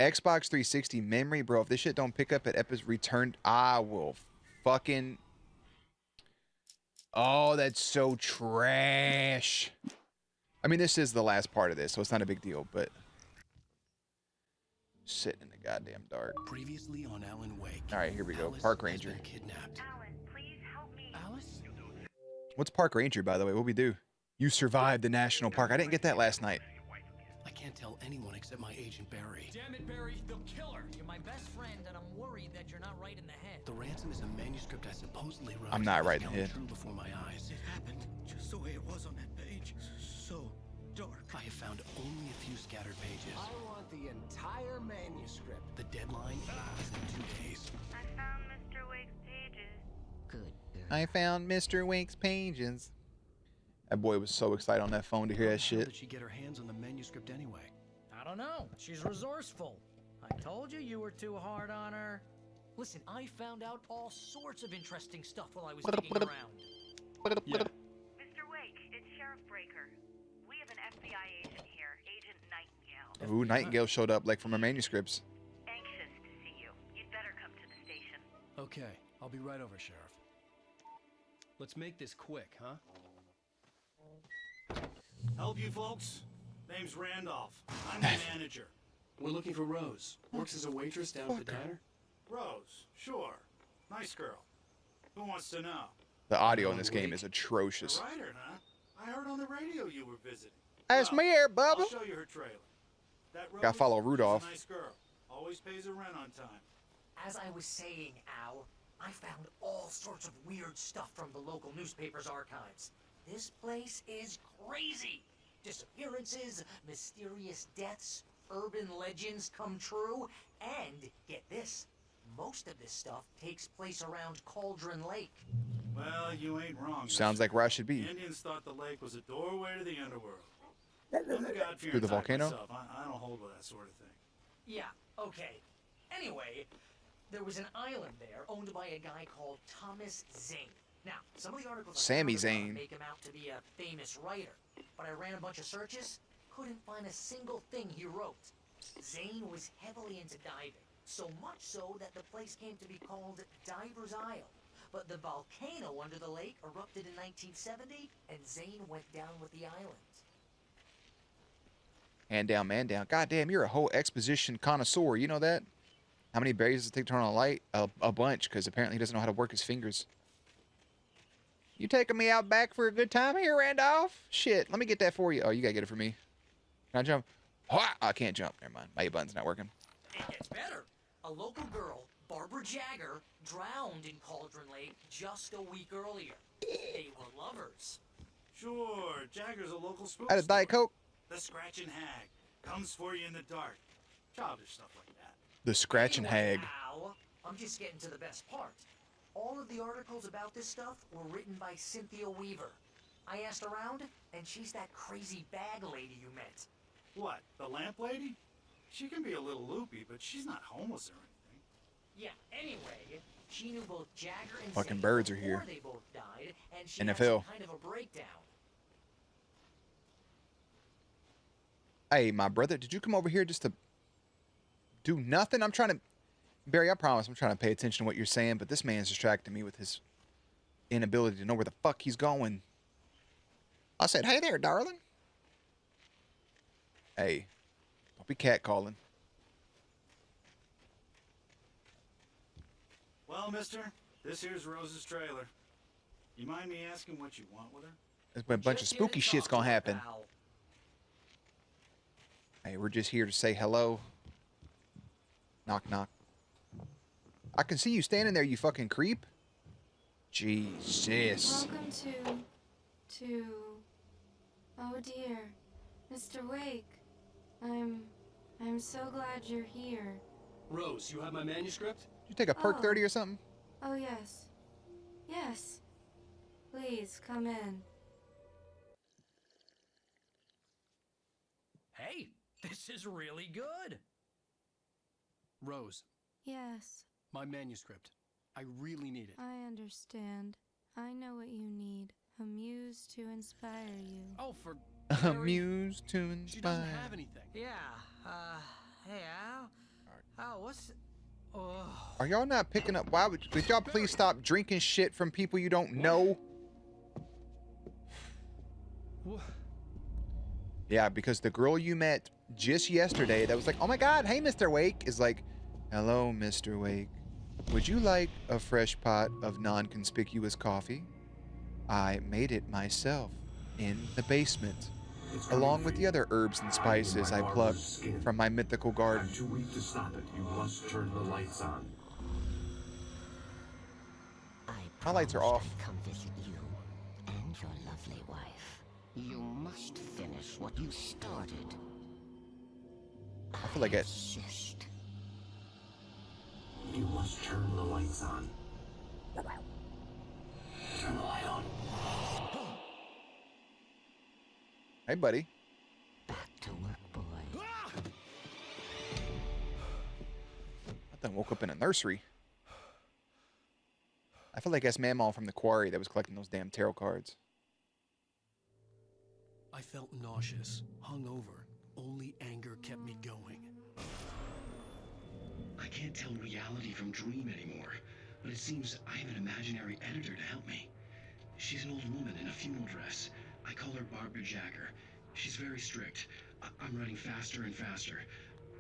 Xbox 360 memory, bro. If this shit don't pick up at Epic returned, I will fucking. Oh, that's so trash. I mean, this is the last part of this, so it's not a big deal, but sitting in the goddamn dark. Previously on Alan Wake. All right, here we go. Alice Park Ranger. has been kidnapped. Alan, please help me. Alice? What's Park Ranger, by the way? What we do? You survived the national park. I didn't get that last night. I can't tell anyone except my agent Barry. Damn it, Barry, they'll kill her. You're my best friend, and I'm worried that you're not right in the head. The ransom is a manuscript I supposedly wrote. I'm not right in the head. True before my eyes. It happened just the way it was on that page. So dark. I have found only a few scattered pages. I want the entire manuscript. The deadline is in 2 days. I found Mr. Wake's pages. Good. I found Mr. Wake's pages. That boy was so excited on that phone to hear that How shit. did she get her hands on the manuscript anyway? I don't know. She's resourceful. I told you were too hard on her. Listen, I found out all sorts of interesting stuff while I was digging around. Yeah. Mr. Wake, it's Sheriff Breaker. We have an FBI agent here, Agent Nightingale. Ooh, Nightingale showed up like from her manuscripts. Anxious to see you. You'd better come to the station. Okay, I'll be right over, Sheriff. Let's make this quick, huh? Help you folks? Name's Randolph. I'm the manager. We're looking for Rose. Works as a waitress down at the diner. Rose, sure. Nice girl. Who wants to know? The audio in this game is atrocious. A writer, huh? I heard on the radio you were visiting. That's me here, Bubba. I'll show you her trailer. That Rose, Gotta follow she's Rudolph. a nice girl. Always pays her rent on time. As I was saying, Al, I found all sorts of weird stuff from the local newspaper's archives. This place is crazy. Disappearances, mysterious deaths, urban legends come true, and get this, most of this stuff takes place around Cauldron Lake. Well, you ain't wrong. Sounds like where I should be. The Indians thought the lake was a doorway to the underworld. I'm a God-fearing Through the type volcano? myself. I don't hold with that sort of thing. Yeah, okay. Anyway, there was an island there owned by a guy called Thomas Zane. Now, some of the articles Sammy I found about him Zane. make him out to be a famous writer, but I ran a bunch of searches, couldn't find a single thing he wrote. Zane was heavily into diving, so much so that the place came to be called Diver's Isle. But the volcano under the lake erupted in 1970, and Zane went down with the island. Hand down, man down. God damn, you're a whole exposition connoisseur. You know that? How many berries does it take to turn on a light? A bunch, because apparently he doesn't know how to work his fingers. You taking me out back for a good time here, Randolph? Shit, let me get that for you. Oh, you gotta get it for me. Can I jump? Hua! I can't jump. Never mind. My button's not working. It gets better. A local girl, Barbara Jagger, drowned in Cauldron Lake just a week earlier. They were lovers. Sure, Jagger's a local spook. I had a Diet story. Coke. The Scratching Hag comes for you in the dark. Childish stuff like that. The Scratching Anyway, Hag. Al, I'm just getting to the best part. All of the articles about this stuff were written by Cynthia Weaver. I asked around, and she's that crazy bag lady you met. What, the lamp lady? She can be a little loopy, but she's not homeless or anything. Yeah, anyway, she knew both Jagger and Fucking Zane birds are before here. they both died, and she had NFL. some kind of a breakdown. Hey, my brother, did you come over here just to do nothing? I'm trying to... Barry, I promise I'm trying to pay attention to what you're saying, but this man's distracting me with his inability to know where the fuck he's going. I said, hey there, darling. Hey, don't be catcalling. Well, mister, this here's Rose's trailer. You mind me asking what you want with her? There's been a bunch of Just here spooky to shit's talk gonna to her, happen. pal. Hey, we're just here to say hello. Knock, knock. I can see you standing there, you fucking creep. Jesus. Welcome to... Oh dear, Mr. Wake. I'm so glad you're here. Rose, you have my manuscript? Did you take a perk Oh. 30 or something? Oh yes. Yes. Please, come in. Hey, this is really good. Rose, Yes, my manuscript. I really need it. I understand. I know what you need. A muse to inspire you. Oh, for A Barry, muse to she doesn't inspire. have anything. Yeah, hey Al, What's... Oh. Are y'all not picking up? Why would y'all please stop drinking shit from people you don't know? What? Yeah, because the girl you met just yesterday that was like, oh my God, hey, Mr. Wake, is like, hello, Mr. Wake. Would you like a fresh pot of non-conspicuous coffee? I made it myself in the basement, along with the other herbs and spices I plucked from my mythical garden. I'm too weak to stop it. You must turn the lights on. My lights are off. I'll come visit you and your lovely wife. You must finish what you started. I feel like it. Insist. You must turn the lights on. Turn the light on. Hey, buddy. Back to work, boy. I thought I woke up in a nursery. I feel like that's Mamaw from the quarry that was collecting those damn tarot cards. I felt nauseous, hungover. Only anger kept me going. I can't tell reality from dream anymore, but it seems I have an imaginary editor to help me. She's an old woman in a funeral dress. I call her Barbara Jacker. She's very strict. I'm writing faster and faster.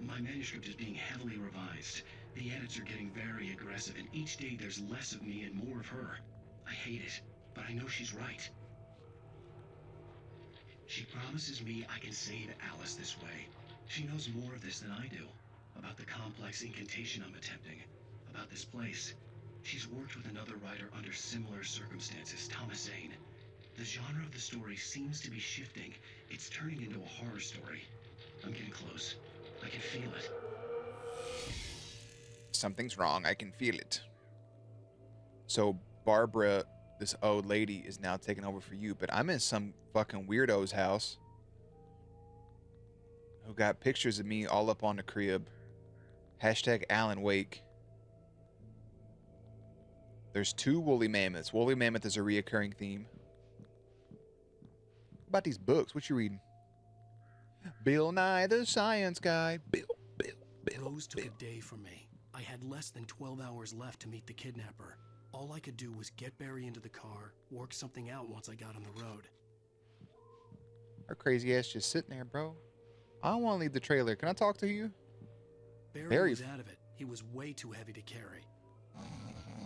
My manuscript is being heavily revised. The edits are getting very aggressive, and each day there's less of me and more of her. I hate it, but I know she's right. She promises me I can save Alice this way. She knows more of this than I do. About the complex incantation I'm attempting. About this place. She's worked with another writer under similar circumstances, Thomas Zane. The genre of the story seems to be shifting. It's turning into a horror story. I'm getting close. I can feel it. Something's wrong. I can feel it. So Barbara, this old lady, is now taking over for you, but I'm in some fucking weirdo's house who got pictures of me all up on the crib. Hashtag Alan Wake. There's 2 woolly mammoths. Woolly mammoth is a reoccurring theme. What about these books? What you reading? Bill Nye the Science Guy. Bill. Rose took a day from me. I had less than 12 hours left to meet the kidnapper. All I could do was get Barry into the car, work something out once I got on the road. Her crazy ass just sitting there, bro. I don't want to leave the trailer. Can I talk to you? Barry was out of it. He was way too heavy to carry.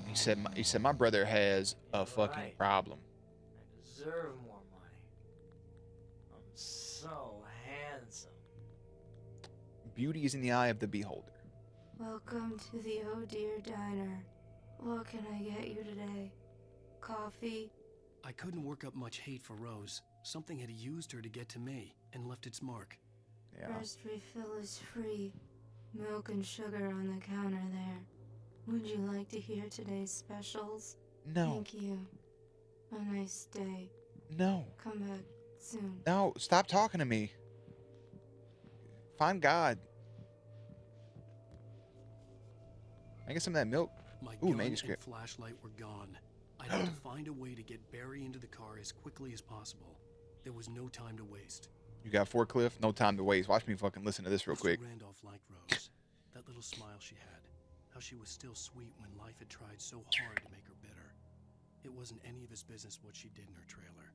He said my brother has a fucking problem. I deserve more money. I'm so handsome. Beauty is in the eye of the beholder. Welcome to the Oh Dear Diner. What can I get you today? Coffee? I couldn't work up much hate for Rose. Something had used her to get to me and left its mark. Yeah. First refill is free. Milk and sugar on the counter there. Would you like to hear today's specials? No. Thank you. A nice day. No. Come back soon. No. Stop talking to me. Find God. I get some of that milk. My Ooh, gun manuscript. and flashlight were gone. I had to find a way to get Barry into the car as quickly as possible. There was no time to waste. You got forklift? No time to waste. Watch me fucking listen to this real quick. Mr. Randolph liked Rose. That little smile she had. How she was still sweet when life had tried so hard to make her bitter. It wasn't any of his business what she did in her trailer.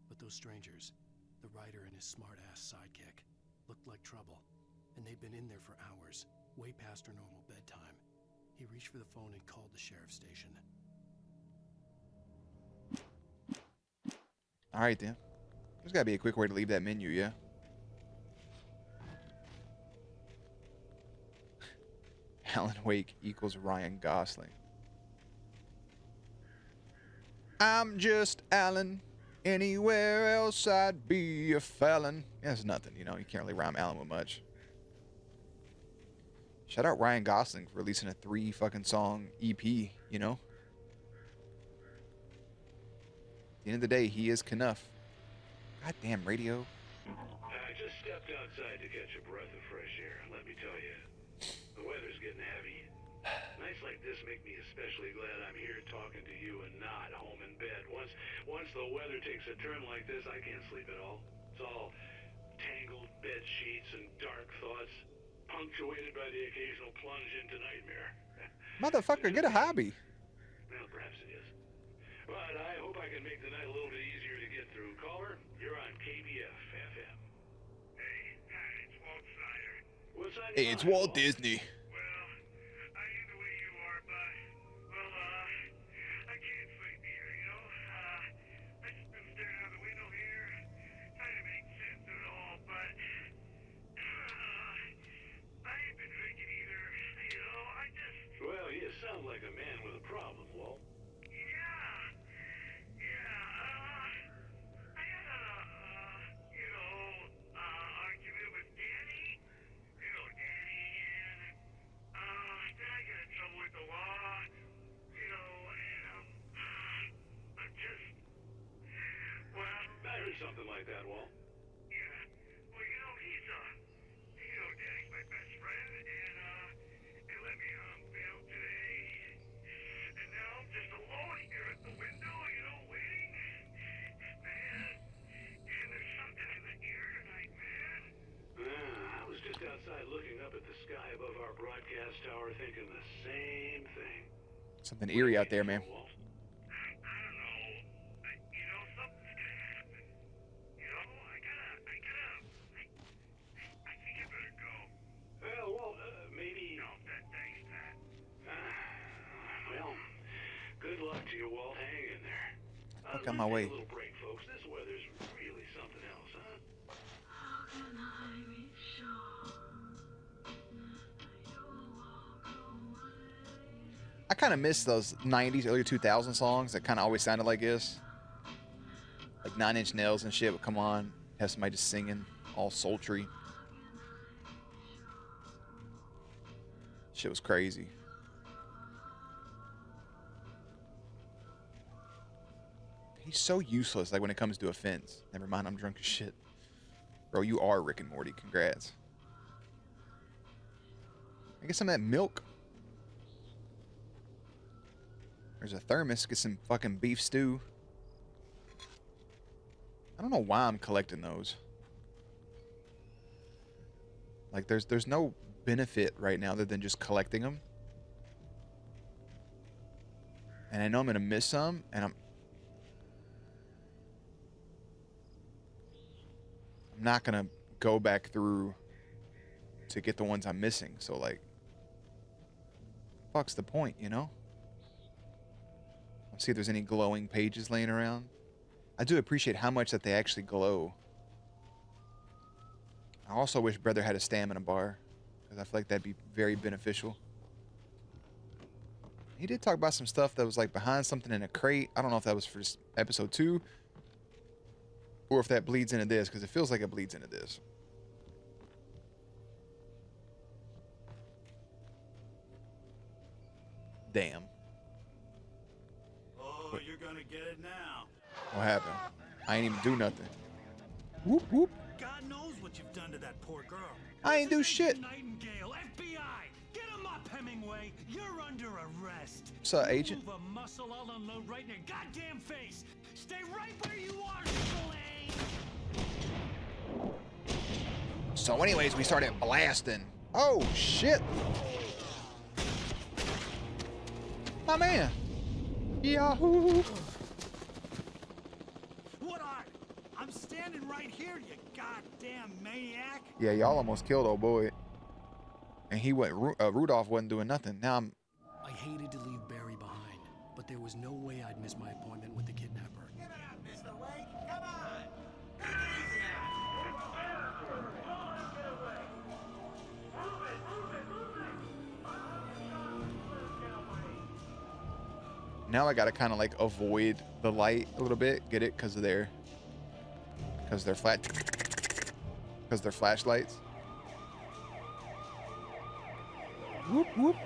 But those strangers, the writer and his smart-ass sidekick, looked like trouble. And they'd been in there for hours, way past her normal bedtime. He reached for the phone and called the sheriff's station. All right, then. There's got to be a quick way to leave that menu, yeah? Alan Wake equals Ryan Gosling. I'm just Alan. Anywhere else I'd be a felon. Yeah, it's nothing, you know. You can't really rhyme Alan with much. Shout out Ryan Gosling for releasing a 3 fucking song EP, you know? At the end of the day, he is Knuff. Goddamn radio. I just stepped outside to catch a breath of fresh air. Let me tell you, the weather's getting heavy. Nights like this make me especially glad I'm here talking to you and not home in bed. Once the weather takes a turn like this, I can't sleep at all. It's all tangled bed sheets and dark thoughts. punctuated by the occasional plunge into nightmare. Motherfucker, get a hobby. Well, perhaps it is. But I hope I can make the night a little bit easier to get through. Caller, you're on KBF FM. Hey, it's Walt Snyder. What's on Hey, your it's mind, Walt Disney. Well, I ain't the way you are, but, well, I can't sleep here, you know? I just been staring out the window here, trying to make sense of it all, but, I ain't been drinking either, you know? I just... Well, you sound like a man with a problem, Walt. Argument with Danny. You know, Danny, and, then I got in trouble with the law. You know, and, I'm just, well... I heard something like that, Walt. Yeah. Well, you know, Danny's my best friend, and, they let me on bail today. And now I'm just alone here at the window, you know, waiting. Man, and there's something in the air tonight, man. I was just outside looking up at the sky above our broadcast tower thinking the same thing. Something eerie out there, man. I don't know. You know, something's gonna happen. You know, I think I better go. Well, maybe... No, thanks, Pat. Well, good luck to you, Walt. Hang in there. Fuck on my way. Take a little break, folks. This weather's really something else, huh? How can I be sure that you'll walk away? I kind of miss those 90s, early 2000 songs that kind of always sounded like this. Like 9 Inch Nails and shit would come on, have somebody just singing, all sultry. Shit was crazy. He's so useless, like when it comes to offense. Never mind, I'm drunk as shit. Bro, you are Rick and Morty. Congrats. I get some of that milk. There's a thermos. Get some fucking beef stew. I don't know why I'm collecting those. Like, there's no benefit right now other than just collecting them. And I know I'm gonna miss some, and I'm not gonna go back through to get the ones I'm missing. So, like, fuck's the point, you know? Let's see if there's any glowing pages laying around. I do appreciate how much that they actually glow. I also wish Brother had a stamina bar, because I feel like that'd be very beneficial. He did talk about some stuff that was like behind something in a crate. I don't know if that was for episode 2 or if that bleeds into this, because it feels like it bleeds into this. Damn. Oh, you're gonna get it now. What happened? I ain't even do nothing. Whoop, whoop. God knows what you've done to that poor girl. I ain't do shit. Nightingale, FBI, get him up, Hemingway. You're under arrest. What's up, agent? Move a muscle, I'll unload right in your goddamn face. Stay right where you are, Slade. So anyways, we started blasting. Oh, shit. My man. Yahoo. What are? I'm standing right here, you goddamn maniac. Yeah, y'all almost killed old boy. And he went, Rudolph wasn't doing nothing. Now I'm... I hated to leave Barry behind, but there was no way I'd miss my appointment with the kidnapper. Get out, Mr. Wake. Come on. Now I gotta kind of like avoid the light a little bit. Get it? Because they're flashlights. Whoop, whoop.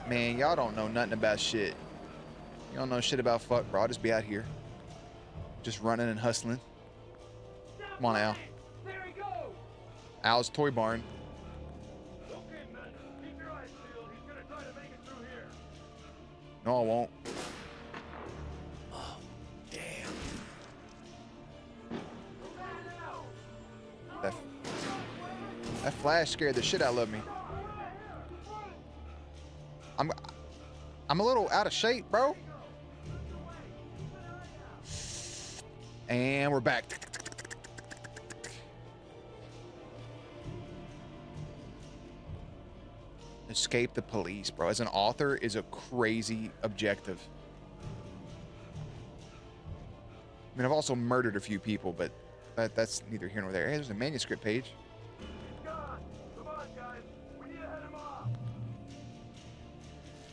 Man, y'all don't know nothing about shit. You don't know shit about fuck, bro. I'll just be out here. Just running and hustling. Come on, Al. There he goes. Al's Toy Barn. Okay, man. Keep your eyes peeled. He's gonna try to make it through here. No, I won't. Oh, damn. That flash scared the shit out of me. I'm a little out of shape, bro. And we're back. Escape the police, bro. As an author is a crazy objective. I mean, I've also murdered a few people, but that's neither here nor there. Hey, there's a manuscript page.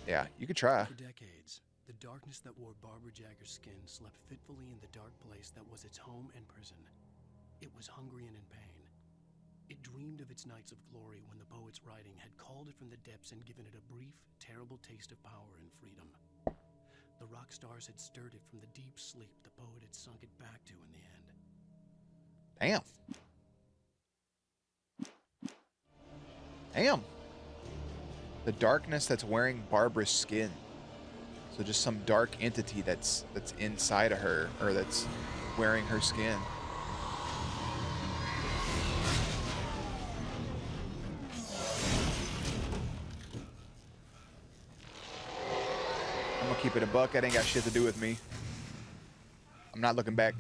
Yeah, you could try. For decades, the darkness that wore Barbara Jagger's skin slept fitfully in the dark place that was its home and prison. It was hungry and in pain. It dreamed of its nights of glory when the poet's writing had called it from the depths and given it a brief, terrible taste of power and freedom. The rock stars had stirred it from the deep sleep the poet had sunk it back to in the end. Damn. Damn. The darkness that's wearing Barbara's skin. So just some dark entity that's inside of her, or that's wearing her skin. I'm gonna keep it a buck. That ain't got shit to do with me. I'm not looking back.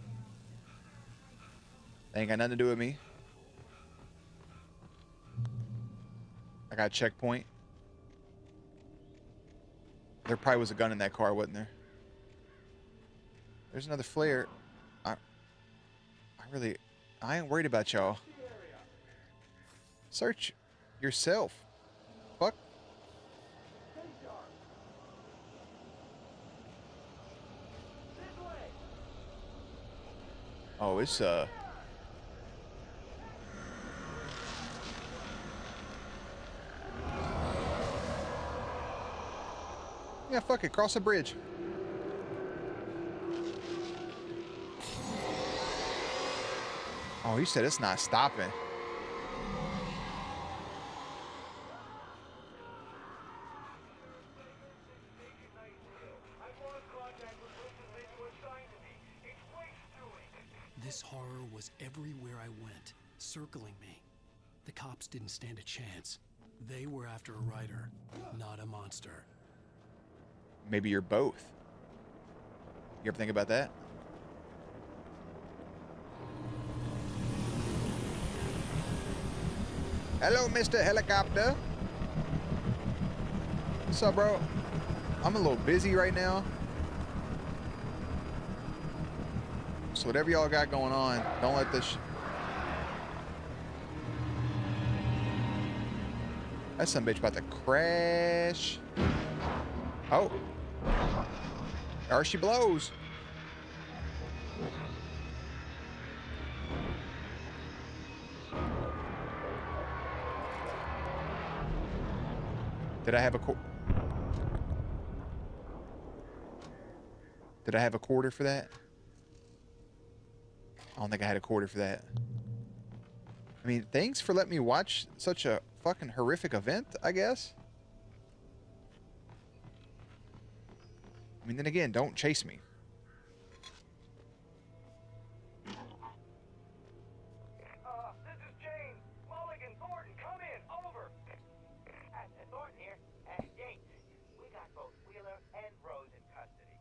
That ain't got nothing to do with me. I got a checkpoint. There probably was a gun in that car, wasn't there? There's another flare. I ain't worried about y'all. Search yourself. Fuck. Oh, it's yeah, fuck it. Cross a bridge. Oh, he said it's not stopping. This horror was everywhere I went, circling me. The cops didn't stand a chance. They were after a writer, not a monster. Maybe you're both. You ever think about that? Hello, Mr. Helicopter. What's up, bro? I'm a little busy right now. So whatever y'all got going on, don't let this... That son bitch about to crash. Oh. There she blows. Did I have a quarter for that? I don't think I had a quarter for that. I mean, thanks for letting me watch such a fucking horrific event, I guess. I mean, then again, don't chase me. This is James. Mulligan, Thornton, come in. Over. Thornton here. James, we got both Wheeler and Rose in custody.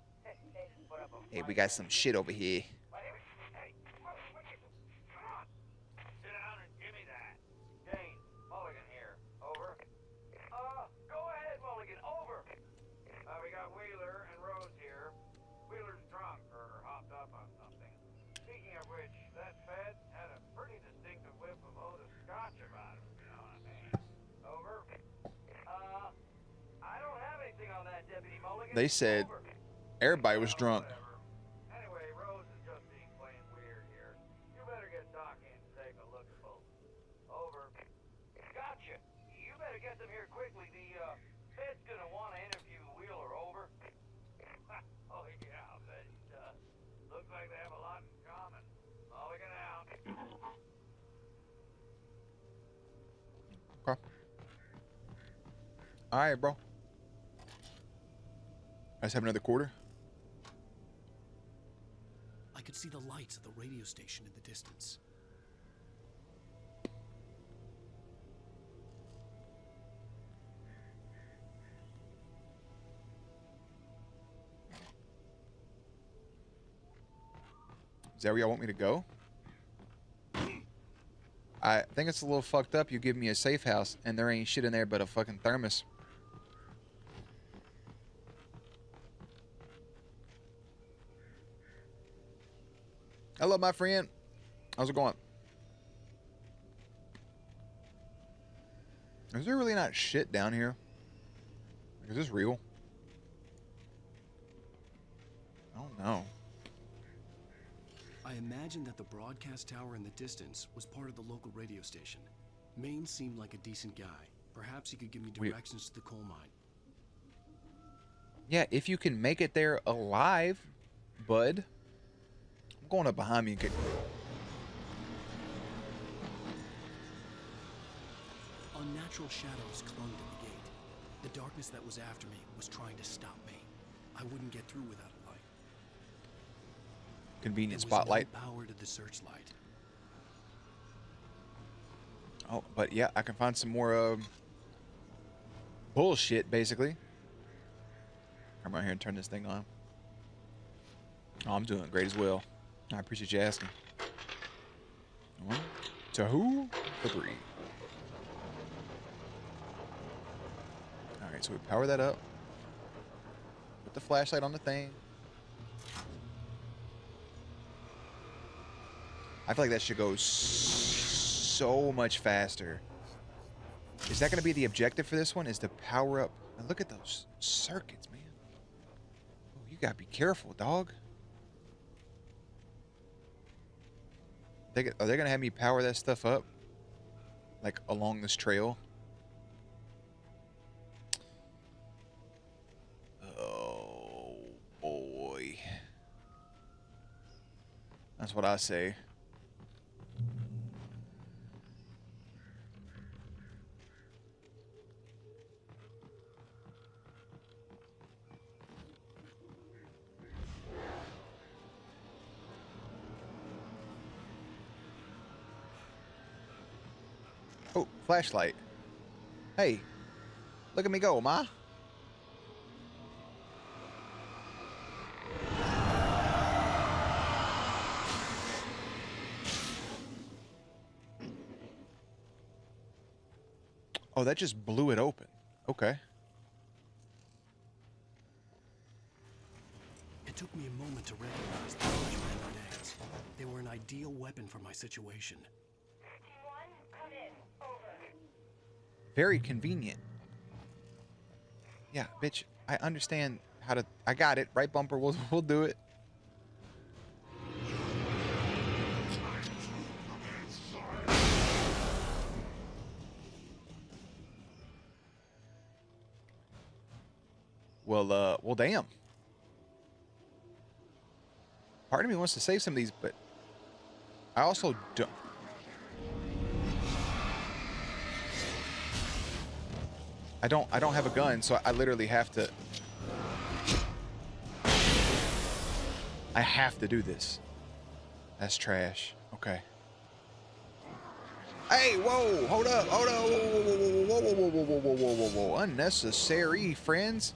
Hey, we got some shit over here. Sit down and give me that. James, Mulligan here. Over. Go ahead, Mulligan. Over. We got Wheeler and Rose here. Wheeler's drunk or hopped up on something. Speaking of which, that Fed had a pretty distinctive whiff of Otis Scotch about him, you know what I mean? Over. I don't have anything on that, Deputy Mulligan. They said everybody was drunk. Anyway, Rose is just being plain weird here. You better get Doc in to take a look at both. Over. Gotcha. You better get them here quickly. The Fed's gonna want to interview Wheeler. Over. Oh, yeah, I bet he does. Looks like they have a lot in common. Mulligan out. Okay. All right, bro. Let's have another quarter. I could see the lights of the radio station in the distance. Is that where y'all want me to go? I think it's a little fucked up. You give me a safe house and there ain't shit in there but a fucking thermos. Hello, my friend. How's it going? Is there really not shit down here? Is this real? I don't know. I imagined that the broadcast tower in the distance was part of the local radio station. Maine seemed like a decent guy. Perhaps he could give me directions to the coal mine. Yeah, if you can make it there alive, bud. I'm going up behind me and get... Unnatural shadows clung to the gate. The darkness that was after me was trying to stop me. I wouldn't get through without a light. Convenient There was spotlight. no power to the searchlight. Oh, but yeah, I can find some more bullshit, basically. Come right here and turn this thing on. Oh, I'm doing great as well. I appreciate you asking. 1, 2, 3. Alright, so we power that up. Put the flashlight on the thing. I feel like that should go so much faster. Is that going to be the objective for this one? Is to power up? And look at those circuits, man. Oh, you got to be careful, dog. Are they going to have me power that stuff up? Like along this trail? Oh, boy. That's what I say. Oh, flashlight. Hey, look at me go, ma. Oh, that just blew it open. Okay. It took me a moment to recognize the flashbang grenades. They were an ideal weapon for my situation. Very convenient. Yeah, bitch. I understand how to... I got it. Right bumper. We'll do it. Well, damn. Part of me wants to save some of these, but I also don't. I don't have a gun, so I literally have to. I have to do this. That's trash. Okay. Hey, whoa, hold up, hold up, whoa, unnecessary, friends.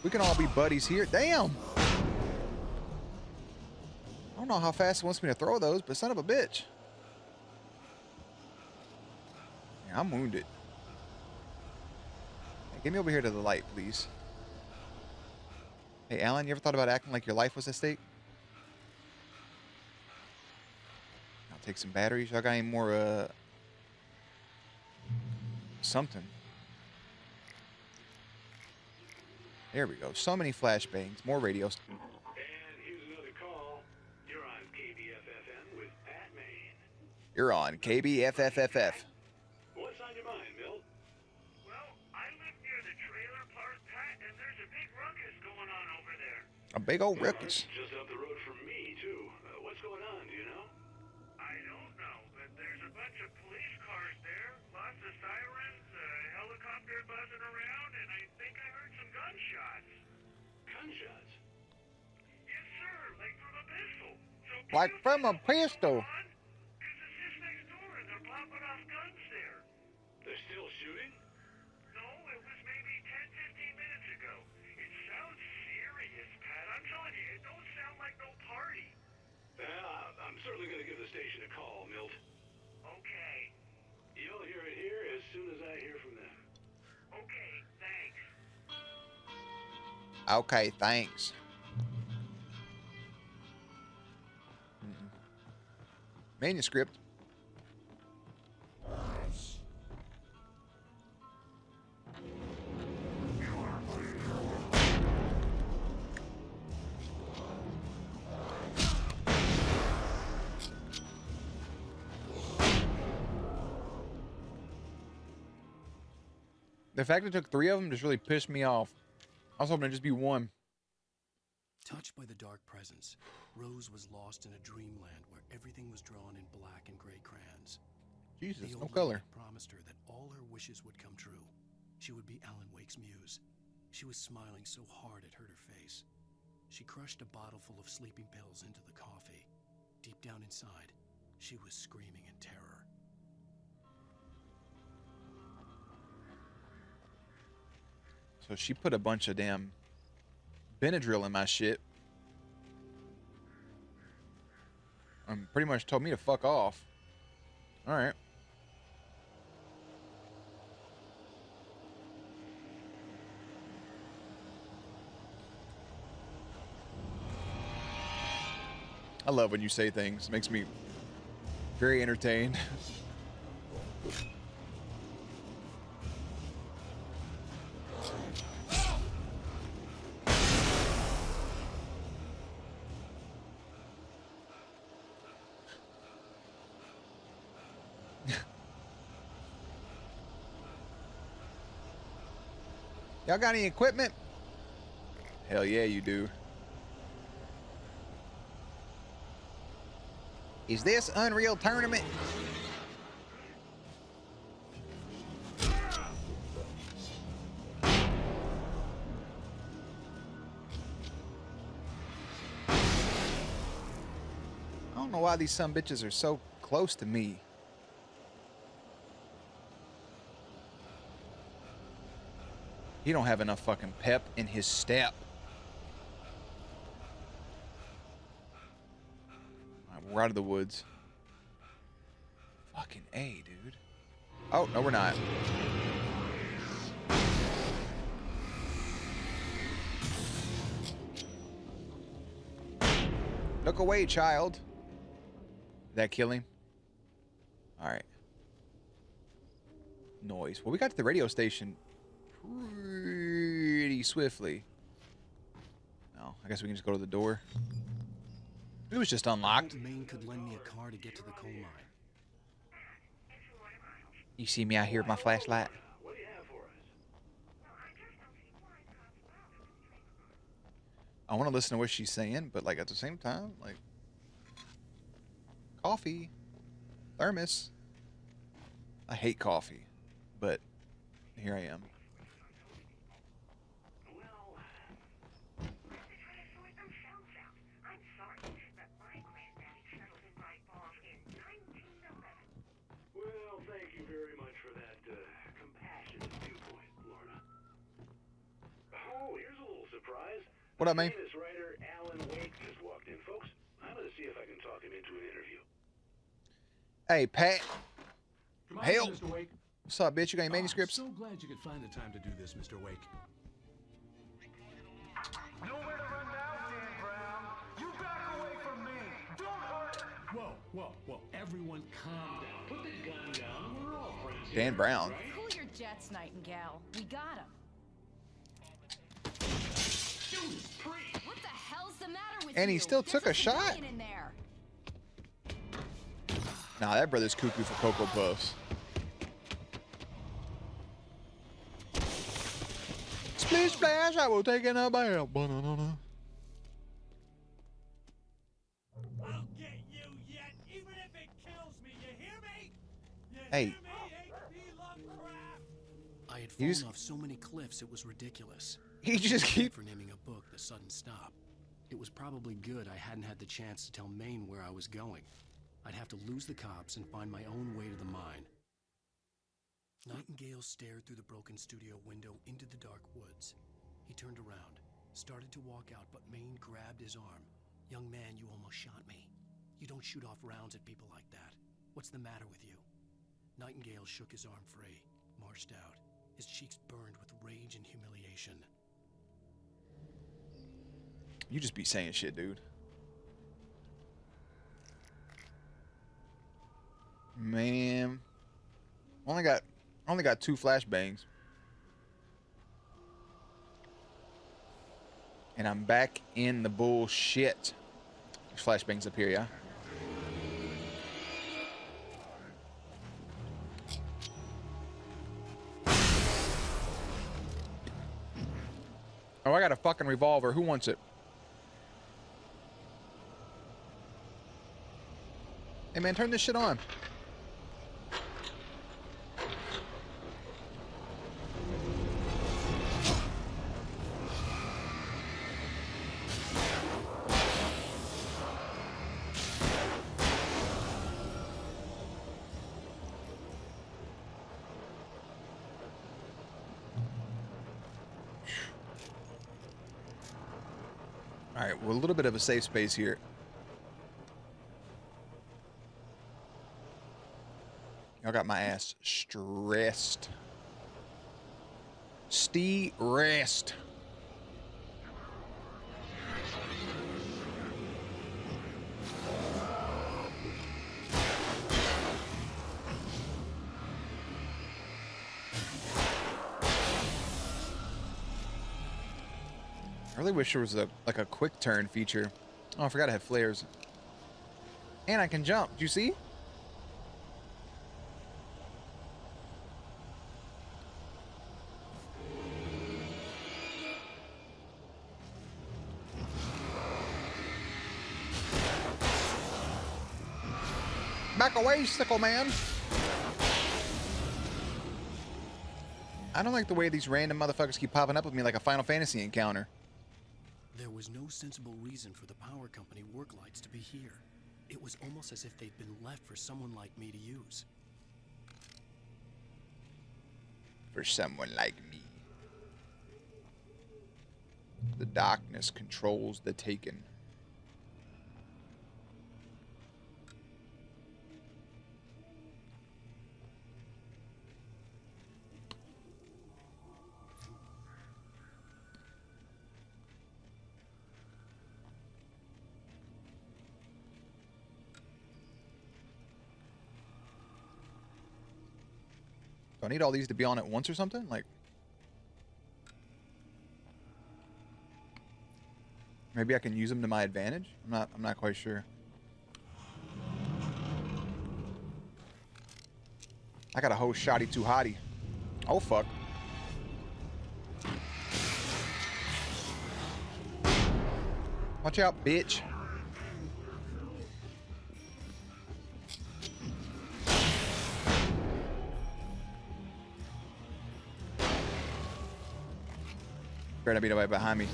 We can all be buddies here. Damn. I don't know how fast it wants me to throw those, but son of a bitch. Yeah, I'm wounded. Hey, get me over here to the light, please. Hey, Alan, you ever thought about acting like your life was at stake? I'll take some batteries. Y'all got any more, something? There we go. So many flashbangs, more radios. And here's another call. You're on KBFFM with Pat Maine. You're on KBFFFF. What's on your mind, Mill? Well, I live near the trailer park, Pat, and there's a big ruckus going on over there. A big old ruckus. Just up the road from me, too. What's going on, do you know? I don't know, but there's a bunch of police cars there, lots of sirens, a helicopter buzzing around, and I think I heard some gunshots. Gunshots? Yes, sir, like from a pistol. So Like from a pistol? Because it's just next door, and they're popping off guns there. They're still shooting? No, it was maybe 10, 15 minutes ago. It sounds serious, Pat. I'm telling you, it don't sound like no party. Well, I'm Okay, thanks. Manuscript. The fact it took 3 of them just really pissed me off. I was hoping it'd just be one. Touched by the dark presence, Rose was lost in a dreamland where everything was drawn in black and gray crayons. Jesus, The no old color. lady promised her that all her wishes would come true. She would be Alan Wake's muse. She was smiling so hard it hurt her face. She crushed a bottle full of sleeping pills into the coffee. Deep down inside, she was screaming in terror. So she put a bunch of damn Benadryl in my shit. Pretty much told me to fuck off. All right. I love when you say things. It makes me very entertained. Y'all got any equipment? Hell yeah, you do. Is this Unreal Tournament? I don't know why these some bitches are so close to me. He don't have enough fucking pep in his step. All right, we're out of the woods. Fucking A, dude. Oh, no, we're not. Look away, child. Did that kill him? All right. Noise. Well, we got to the radio station pretty swiftly. No, I guess we can just go to the door. It was just unlocked. Maine could lend me a car to get to the coal mine. You see me out here with my flashlight? What do you have for us? I want to listen to what she's saying, but like at the same time, like coffee, thermos. I hate coffee, but here I am. Well, thank you very much for that compassionate viewpoint, Lorna. Oh, here's a little surprise. What up, man? Famous writer Alan Wake just walked in, folks. I'm gonna see if I can talk him into an interview. Hey, Pat. Come on, Help. Mr. Wake. What's up, bitch? You got any manuscripts? I'm so glad you could find the time to do this, Mr. Wake. Nowhere to run now, Dan Brown. You back away from me. Don't hurt her. Whoa. Everyone calm down. Put the gun down. We're all friends here. Dan Brown. Right? Cool your jets, Nightingale. We got him. What the hell's the matter with And he you? still took a There's shot. civilian in there. Nah, that brother's cuckoo for Cocoa Puffs. Splish splash, I will take in a bath. Banana. I'll get you yet, even if it kills me. You hear me? You Hey. hear me, H.P. Lovecraft? I had You fallen just- off so many cliffs it was ridiculous. He just keep. For naming a book The Sudden Stop. It was probably good I hadn't had the chance to tell Maine where I was going. I'd have to lose the cops and find my own way to the mine. Nightingale stared through the broken studio window into the dark woods. He turned around, started to walk out, but Maine grabbed his arm. "Young man, you almost shot me. You don't shoot off rounds at people like that. What's the matter with you?" Nightingale shook his arm free, marched out. His cheeks burned with rage and humiliation. You just be saying shit, dude. Man, only got 2 flashbangs, and I'm back in the bullshit. There's flashbangs up here, yeah. Oh, I got a fucking revolver. Who wants it? Hey man, turn this shit on. All right, well, a little bit of a safe space here. Y'all got my ass stressed. Rest. I really wish there was like a quick turn feature. Oh, I forgot I had flares. And I can jump. Do you see? Back away, sickle man. I don't like the way these random motherfuckers keep popping up with me like a Final Fantasy encounter. There was no sensible reason for the power company work lights to be here. It was almost as if they'd been left for someone like me to use. For someone like me. The darkness controls the taken. Do I need all these to be on at once or something? Like, maybe I can use them to my advantage? I'm not quite sure. I got a whole shoddy too hottie. Oh fuck. Watch out, bitch. Better not be nobody behind me.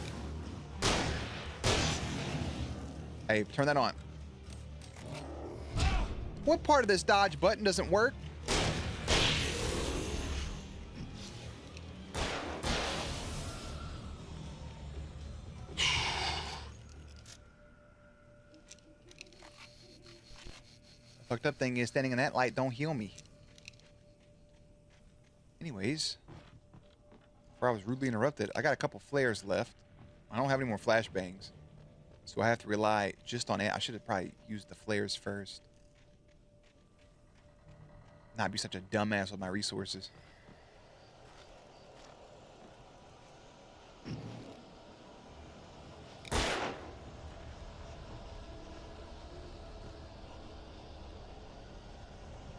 Hey, turn that on. What part of this dodge button doesn't work? The fucked up thing is standing in that light don't heal me. Anyways, before I was rudely interrupted, I got a couple flares left. I don't have any more flashbangs, so I have to rely just on it. I should have probably used the flares first. Not be such a dumbass with my resources.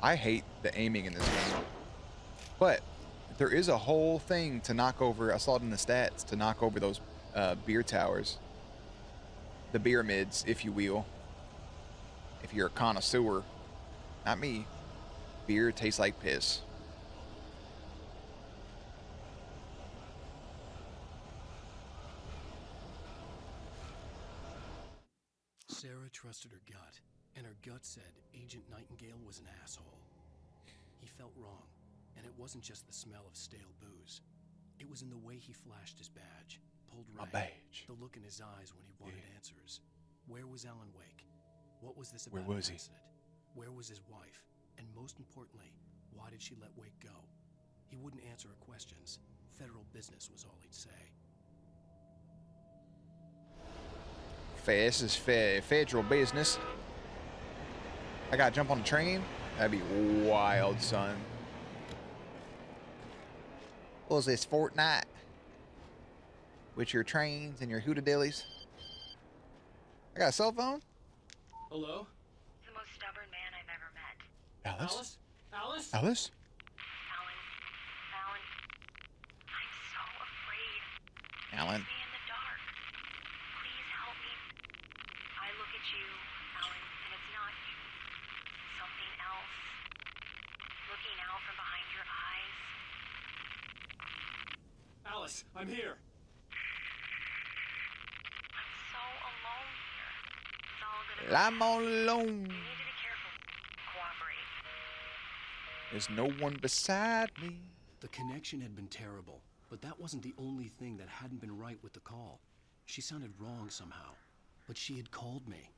I hate the aiming in this game, but there is a whole thing to knock over. I saw it in the stats to knock over those beer towers, the beer mids, if you will. If you're a connoisseur, not me. Beer tastes like piss. Sarah trusted her gut, and her gut said Agent Nightingale was an asshole. He felt wrong, and it wasn't just the smell of stale booze. It was in the way he flashed his badge, pulled rank, the look in his eyes when he wanted answers. Where was Alan Wake? What was this about? Where was he? Accident? Where was his wife? And most importantly, why did she let Wake go? He wouldn't answer her questions. Federal business was all he'd say. This is federal business. I gotta jump on the train? That'd be wild, son. What was this, Fortnite? With your trains and your hootadillies? I got a cell phone? Hello? The most stubborn man I've ever met. Alice? Alice? Alice? Alan, I'm so afraid. Alan. Stay in the dark. Please help me. I look at you, Alan, and it's not you. Something else. Looking out from behind your eyes. Alice, I'm here. I'm so alone here. It's all gonna I'm all alone. You need to be careful. Cooperate. There's no one beside me. The connection had been terrible, but that wasn't the only thing that hadn't been right with the call. She sounded wrong somehow, but she had called me.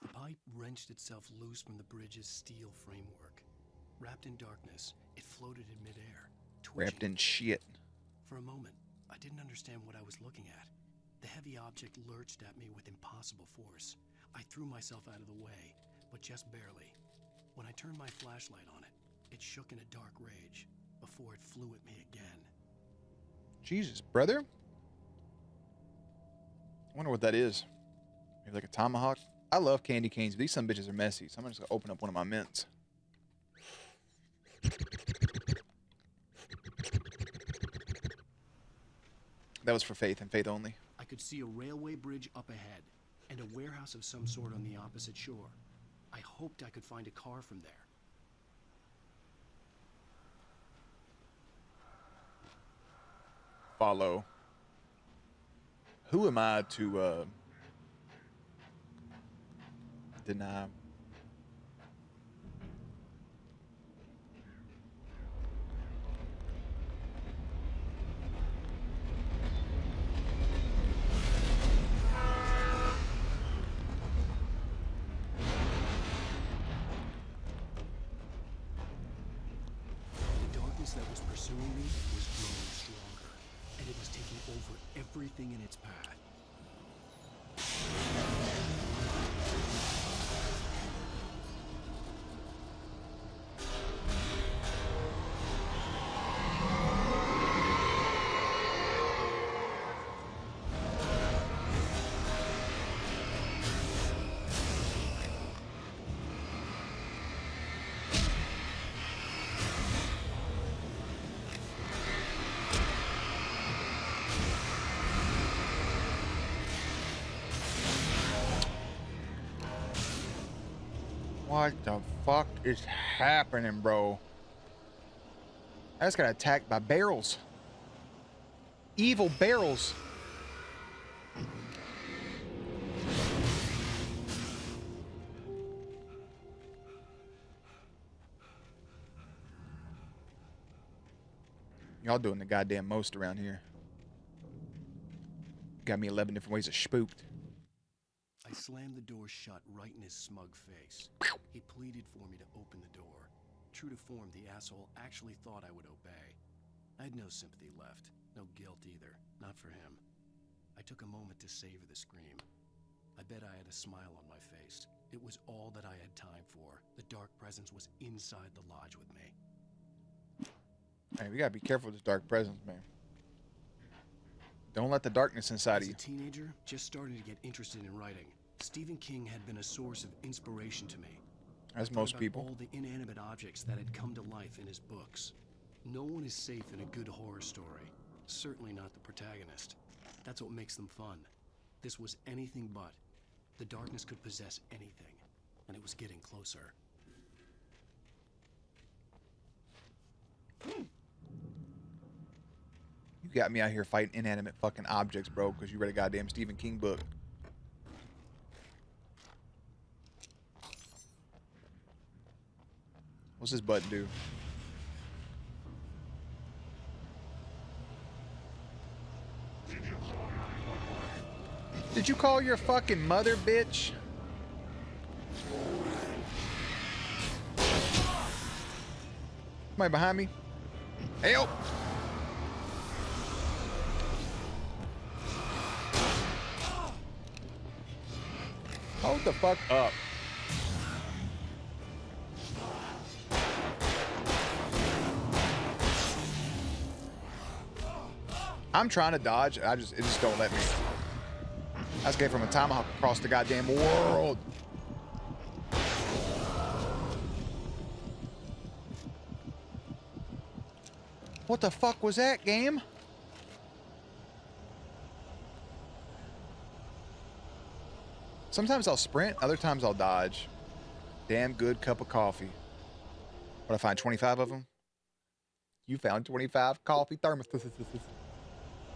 The pipe wrenched itself loose from the bridge's steel framework. Wrapped in darkness, it floated in midair, twitching. Wrapped in shit. For a moment, I didn't understand what I was looking at. The heavy object lurched at me with impossible force. I threw myself out of the way, but just barely. When I turned my flashlight on it, it shook in a dark rage before it flew at me again. Jesus, brother. I wonder what that is. Maybe like a tomahawk? I love candy canes, but these some bitches are messy, so I'm just gonna open up one of my mints. That was for Faith and Faith only. I could see a railway bridge up ahead and a warehouse of some sort on the opposite shore. I hoped I could find a car from there. Follow. Who am I to deny? The darkness that was pursuing me was growing stronger, and it was taking over everything in its path. What the fuck is happening, bro? I just got attacked by barrels. Evil barrels. Y'all doing the goddamn most around here. Got me 11 different ways of spooked. I slammed the door shut right in his smug face. He pleaded for me to open the door. True to form, the asshole actually thought I would obey. I had no sympathy left, no guilt either, not for him. I took a moment to savor the scream. I bet I had a smile on my face. It was all that I had time for. The dark presence was inside the lodge with me. Hey, we gotta be careful with this dark presence, man. Don't let the darkness inside of you. As a teenager, just starting to get interested in writing, Stephen King had been a source of inspiration to me. As most people. All the inanimate objects that had come to life in his books. No one is safe in a good horror story. Certainly not the protagonist. That's what makes them fun. This was anything but. The darkness could possess anything, and it was getting closer. You got me out here fighting inanimate fucking objects, bro, because you read a goddamn Stephen King book. What's this button do? Did you call your fucking mother, bitch? Somebody behind me? Help! Hold the fuck up. I'm trying to dodge. It just don't let me. I was getting from a tomahawk across the goddamn world. What the fuck was that, game? Sometimes I'll sprint, other times I'll dodge. Damn good cup of coffee. What, I find 25 of them? You found 25 coffee thermoses.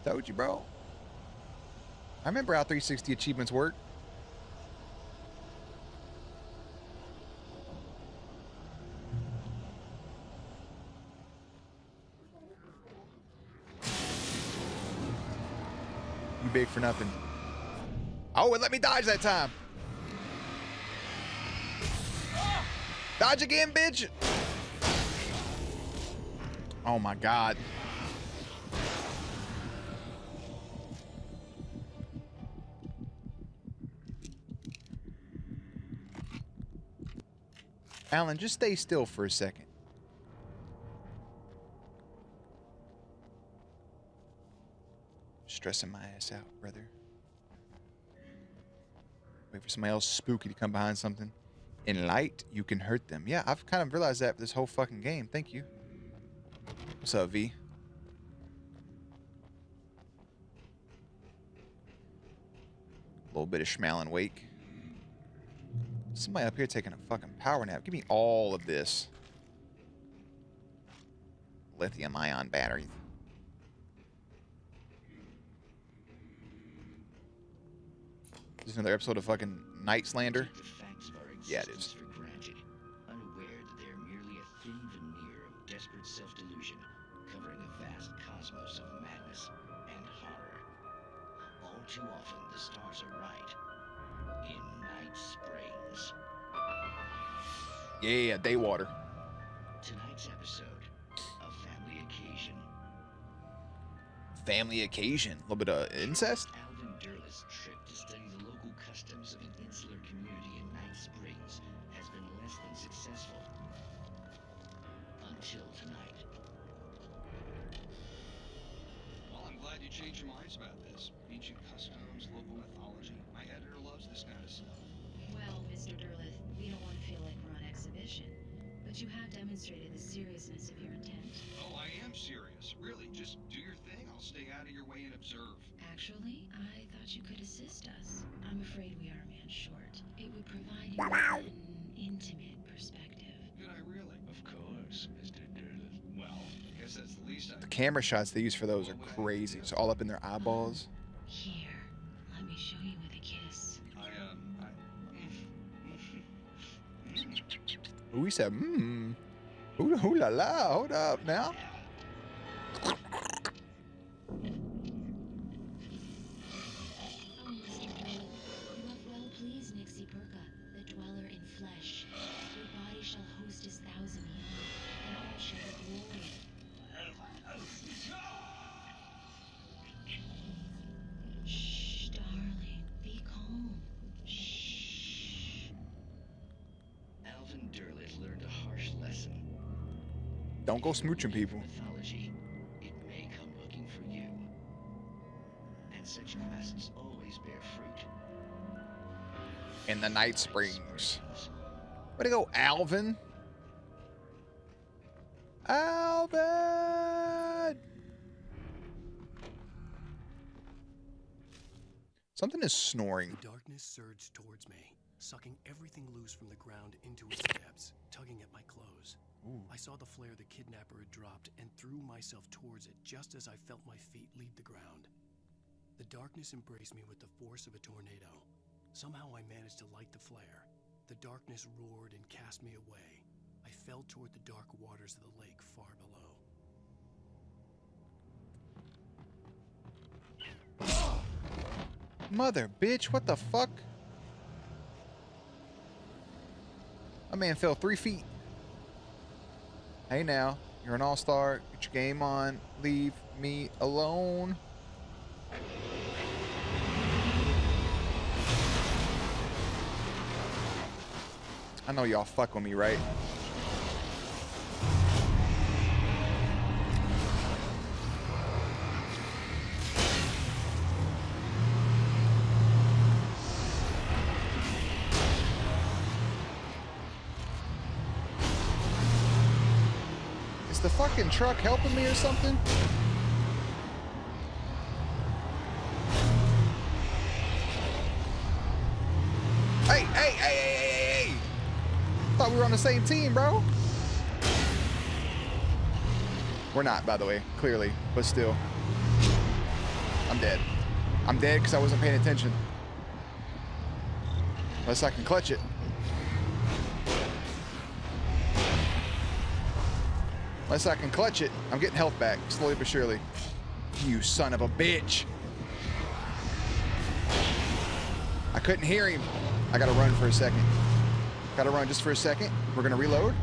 Told you, bro. I remember how 360 achievements work. You big for nothing. Oh, it let me dodge that time. Dodge again, bitch. Oh my God. Alan, just stay still for a second. Stressing my ass out, brother. Wait for somebody else spooky to come behind something. In light, you can hurt them. Yeah, I've kind of realized that for this whole fucking game. Thank you. What's up, V? A little bit of schmalin' wake. Somebody up here taking a fucking power nap. Give me all of this. Lithium-ion batteries. Is this another episode of fucking Night Slander? Yeah, it is. Unaware that they are merely a thin veneer of desperate self-delusion, covering a vast cosmos of madness and horror. All too often, the stars are right. In Night Springs. Yeah, Daywater. Tonight's episode, A Family Occasion. Family occasion. A little bit of incest? Alvin Durleth's trip to study the local customs of an insular community in Night Springs has been less than successful. Until tonight. Well, I'm glad you changed your minds about this. Ancient customs, local mythology. My editor loves this kind of stuff. Well, Mr. Durleth, we don't want to feel like we're on exhibition, but you have demonstrated the seriousness of your intent. Oh, I am serious. Really, just do your thing. I'll stay out of your way and observe. Actually, I thought you could assist us. I'm afraid we are a man short. It would provide you with an intimate perspective. Could I really? Of course, Mr. Durleth. Well, I guess that's the least I... The camera shots they use for those are crazy. It's all up in their eyeballs. Here, let me show you with a kiss. Ooh, he said, Ooh la la. Hold up now. Alvin Durleth learned a harsh lesson. Don't go smooching people. Mythology, it may come looking for you. And such quests always bear fruit. In the Night Springs. Way to go, Alvin. Alvin! Something is snoring. The darkness surged towards me, sucking everything loose from the ground into its depths, tugging at my clothes. Ooh. I saw the flare the kidnapper had dropped and threw myself towards it just as I felt my feet leave the ground. The darkness embraced me with the force of a tornado. Somehow I managed to light the flare. The darkness roared and cast me away. I fell toward the dark waters of the lake far below. Mother bitch, what the fuck? My man fell 3 feet. Hey now, you're an all-star. Get your game on. Leave me alone. I know y'all fuck with me, right? Is the fucking truck helping me or something? Hey! Thought we were on the same team, bro. We're not, by the way, clearly, but still. I'm dead. I'm dead because I wasn't paying attention. Unless I can clutch it. Unless I can clutch it. I'm getting health back, slowly but surely. You son of a bitch. I couldn't hear him. I gotta run for a second. Gotta run just for a second. We're gonna reload.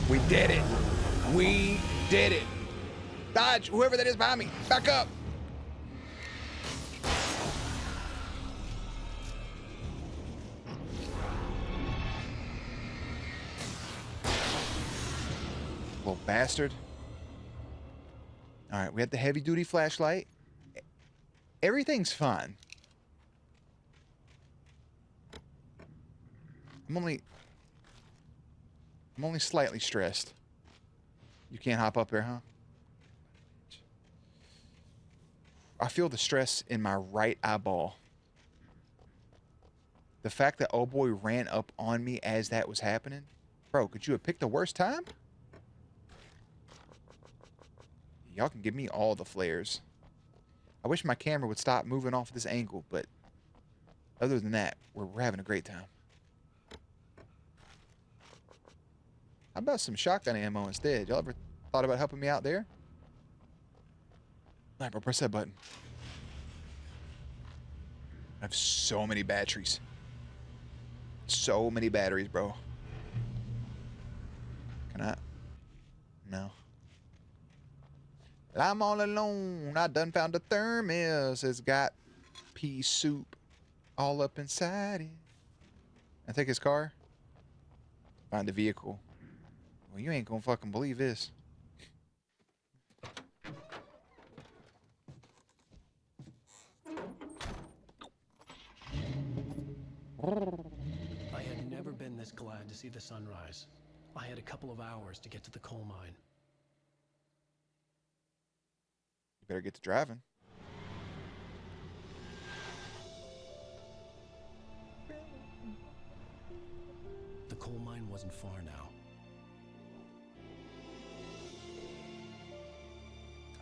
We did it. We did it. Dodge, whoever that is behind me. Back up. Little bastard. All right, we have the heavy duty flashlight. Everything's fine. I'm only slightly stressed. You can't hop up there, huh? I feel the stress in my right eyeball. The fact that old boy ran up on me as that was happening. Bro, could you have picked the worst time? Y'all can give me all the flares. I wish my camera would stop moving off this angle, but other than that, we're having a great time. How about some shotgun ammo instead? Y'all ever thought about helping me out there? All right, bro, press that button. I have so many batteries. So many batteries, bro. Can I? No. I'm all alone. I done found a thermos. It's got pea soup all up inside it. I take his car. Find the vehicle. Well, you ain't gonna fucking believe this. I had never been this glad to see the sunrise. I had a couple of hours to get to the coal mine. You better get to driving. The coal mine wasn't far now.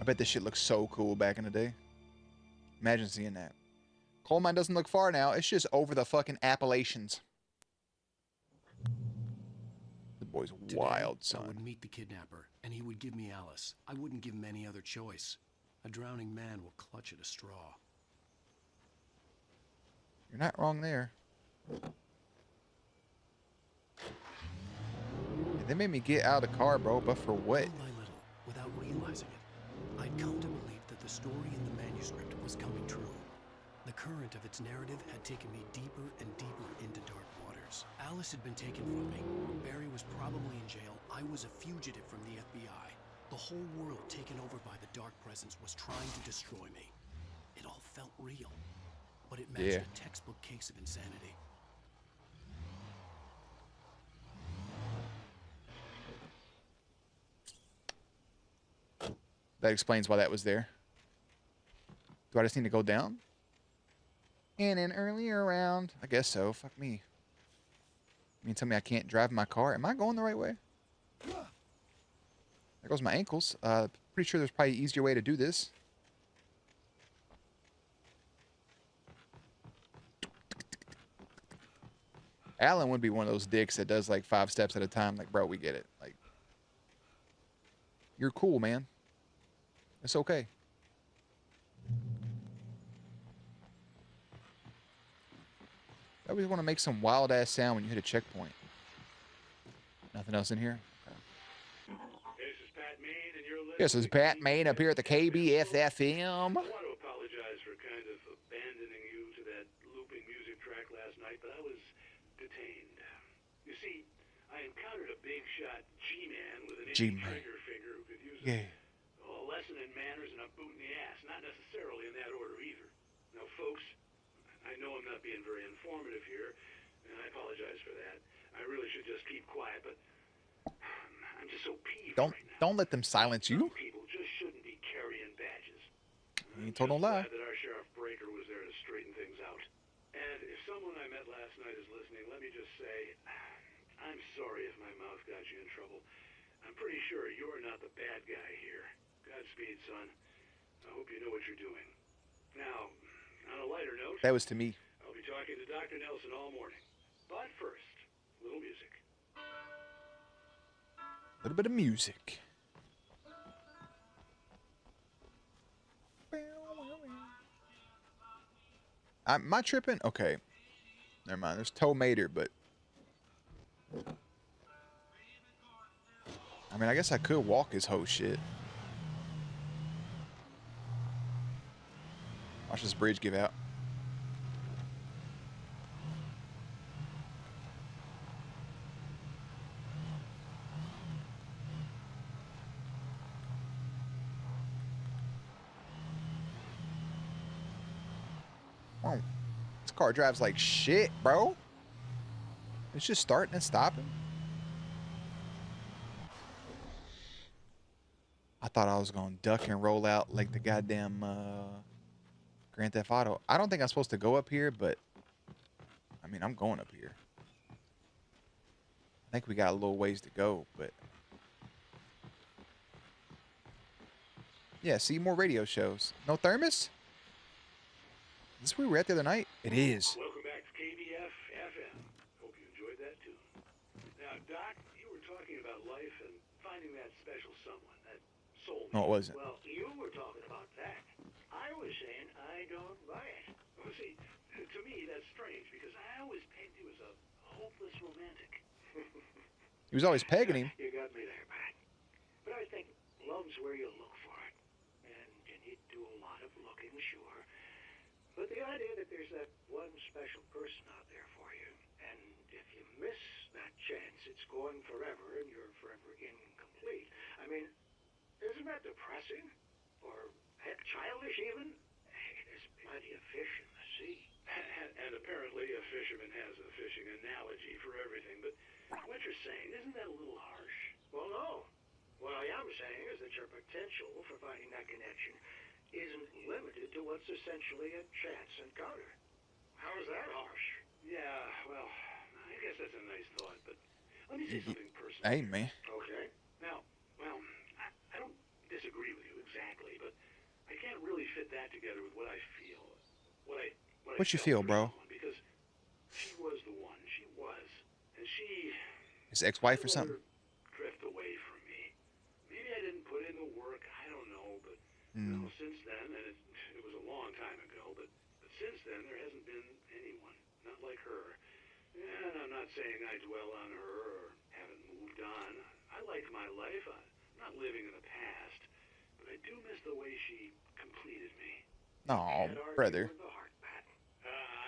I bet this shit looks so cool back in the day. Imagine seeing that. Coal mine doesn't look far now. It's just over the fucking Appalachians. The boy's wild, son. I would meet the kidnapper, and he would give me Alice. I wouldn't give him any other choice. A drowning man will clutch at a straw. You're not wrong there. They made me get out of the car, bro, but for what? Little by little, without realizing it, I'd come to believe that the story in the manuscript was coming true. The current of its narrative had taken me deeper and deeper into dark waters. Alice had been taken from me. Barry was probably in jail. I was a fugitive from the FBI. The whole world taken over by the dark presence was trying to destroy me. It all felt real, but it matched a textbook case of insanity. That explains why that was there. Do I just need to go down? In an earlier round. I guess so. Fuck me. You mean tell me I can't drive my car? Am I going the right way? There goes my ankles. Pretty sure there's probably an easier way to do this. Alan would be one of those dicks that does like 5 steps at a time. Like, bro, we get it. Like, you're cool, man. It's okay. I always want to make some wild ass sound when you hit a checkpoint. Nothing else in here? This is Batman up here at the KBFFM. I want to apologize for kind of abandoning you to that looping music track last night, but I was detained. You see, I encountered a big shot G-man with an itchy trigger finger who could use a lesson in manners and a boot in the ass. Not necessarily in that order either. Now, folks, I know I'm not being very informative here, and I apologize for that. I really should just keep quiet, but I'm just so peeved right now. Don't let them silence you. People just shouldn't be carrying badges. You ain't told no lie. Glad that our Sheriff Breaker was there to straighten things out. And if someone I met last night is listening, let me just say, I'm sorry if my mouth got you in trouble. I'm pretty sure you're not the bad guy here. Godspeed, son. I hope you know what you're doing. Now, on a lighter note, That was to me. I'll be talking to Dr. Nelson all morning. But first, a little music. A little bit of music. Am I tripping? Okay. Never mind. There's Toe Mater, but... I mean, I guess I could walk his whole shit. Watch this bridge give out. Oh, this car drives like shit, bro. It's just starting and stopping. I thought I was going to duck and roll out like the goddamn Grand Theft Auto. I don't think I'm supposed to go up here, but I mean, I'm going up here. I think we got a little ways to go, but yeah, see more radio shows. No thermos? Is this where we were at the other night? It is. Welcome back to KBF FM. Hope you enjoyed that too. Now, Doc, you were talking about life and finding that special someone, that soulmate. No, it wasn't. Well, you were talking about that. I was saying I don't buy it. Well, see, to me that's strange because I always pegged you as a hopeless romantic. He was always pegging him. You got me there, Pat. But I think love's where you look for it. And you do a lot of looking, sure. But the idea that there's that one special person out there for you, and if you miss that chance, it's gone forever, and you're forever incomplete. I mean, isn't that depressing? Or, heck, childish even? Hey, there's plenty of fish in the sea. And apparently a fisherman has a fishing analogy for everything, but what you're saying, isn't that a little harsh? Well, no. What I am saying is that your potential for finding that connection isn't limited to what's essentially a chance encounter. How is that harsh? Yeah, well, I guess that's a nice thought, but let me say something personal. Hey, man. Okay. Now, well, I don't disagree with you exactly, but I can't really fit that together with what I feel. What you feel, bro? Because she was the one. She was. And she... His ex-wife or something? Drift away from me. Maybe I didn't put in the work. I don't know, but... Well, since then, and it was a long time ago, but since then, there hasn't been anyone. Not like her. And I'm not saying I dwell on her or haven't moved on. I like my life. I'm not living in the past. But I do miss the way she completed me. Oh, brother.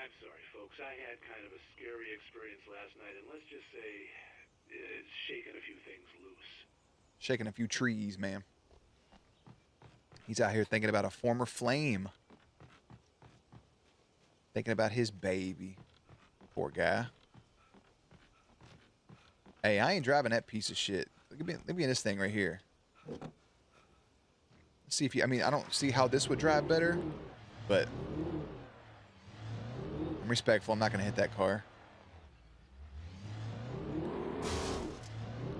I'm sorry, folks. I had kind of a scary experience last night, and let's just say it's shaking a few things loose. Shaking a few trees, man. He's out here thinking about a former flame. Thinking about his baby. Poor guy. Hey, I ain't driving that piece of shit. Look at me in this thing right here. Let's see if you... I mean, I don't see how this would drive better, but... I'm respectful. I'm not going to hit that car.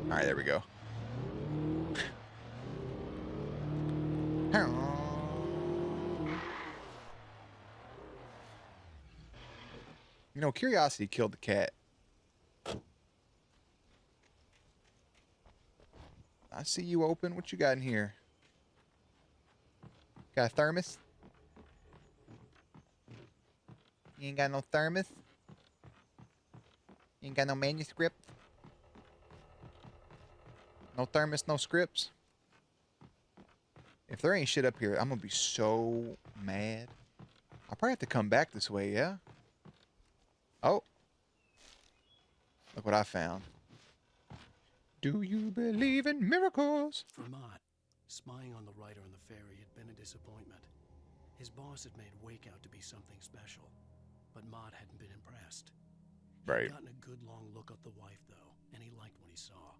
All right, there we go. You know, curiosity killed the cat. I see you open. What you got in here? Got a thermos? You ain't got no thermos? You ain't got no manuscript? No thermos, no scripts? there ain't shit up here, I'm gonna be so mad. I'll probably have to come back this way, yeah? Oh. Look what I found. Do you believe in miracles? For Mott, spying on the writer on the ferry had been a disappointment. His boss had made Wake out to be something special, but Mott hadn't been impressed. Right. He'd gotten a good long look at the wife, though, and he liked what he saw.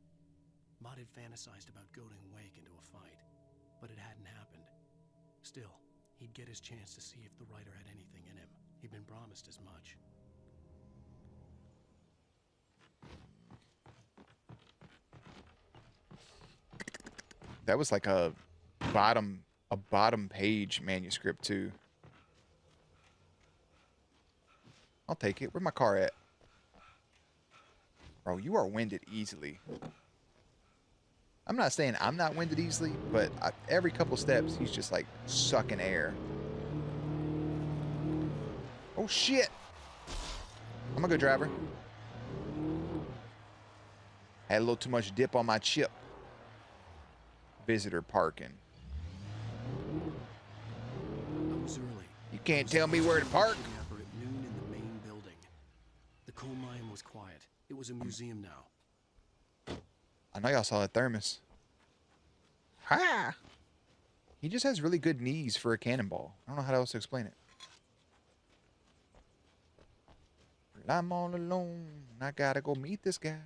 Mott had fantasized about goading Wake into a fight, but it hadn't happened. Still, he'd get his chance to see if the writer had anything in him. He'd been promised as much. That was like a bottom page manuscript too. I'll take it. Where's my car at? Bro, you are winded easily. I'm not saying I'm not winded easily, but every couple steps, he's just like sucking air. Oh, shit. I'm a good driver. Had a little too much dip on my chip. Visitor parking. I was early. You can't tell me where to park. At noon in the main building. The coal mine was quiet. It was a museum now. I know y'all saw that thermos. Ha! He just has really good knees for a cannonball. I don't know how else to explain it. I'm all alone. I gotta go meet this guy.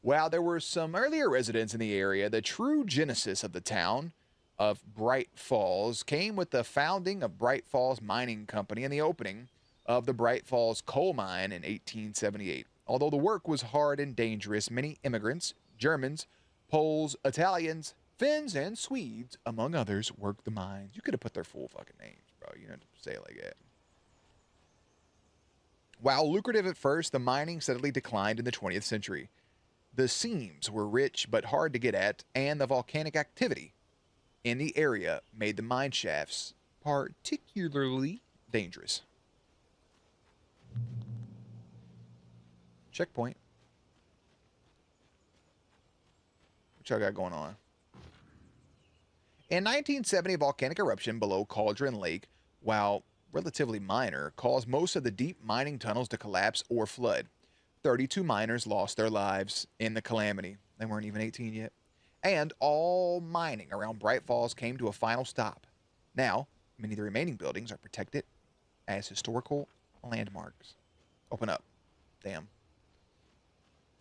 While there were some earlier residents in the area, the true genesis of the town of Bright Falls came with the founding of Bright Falls Mining Company and the opening of the Bright Falls coal mine in 1878. Although the work was hard and dangerous, many immigrants, Germans, Poles, Italians, Finns, and Swedes, among others, worked the mines. You could have put their full fucking names, bro. You don't have to say it like that. While lucrative at first, the mining steadily declined in the 20th century. The seams were rich but hard to get at, and the volcanic activity in the area made the mine shafts particularly dangerous. Checkpoint. What y'all got going on? In 1970, a volcanic eruption below Cauldron Lake, while relatively minor, caused most of the deep mining tunnels to collapse or flood. 32 miners lost their lives in the calamity. They weren't even 18 yet. And all mining around Bright Falls came to a final stop. Now, many of the remaining buildings are protected as historical landmarks. Open up. Damn.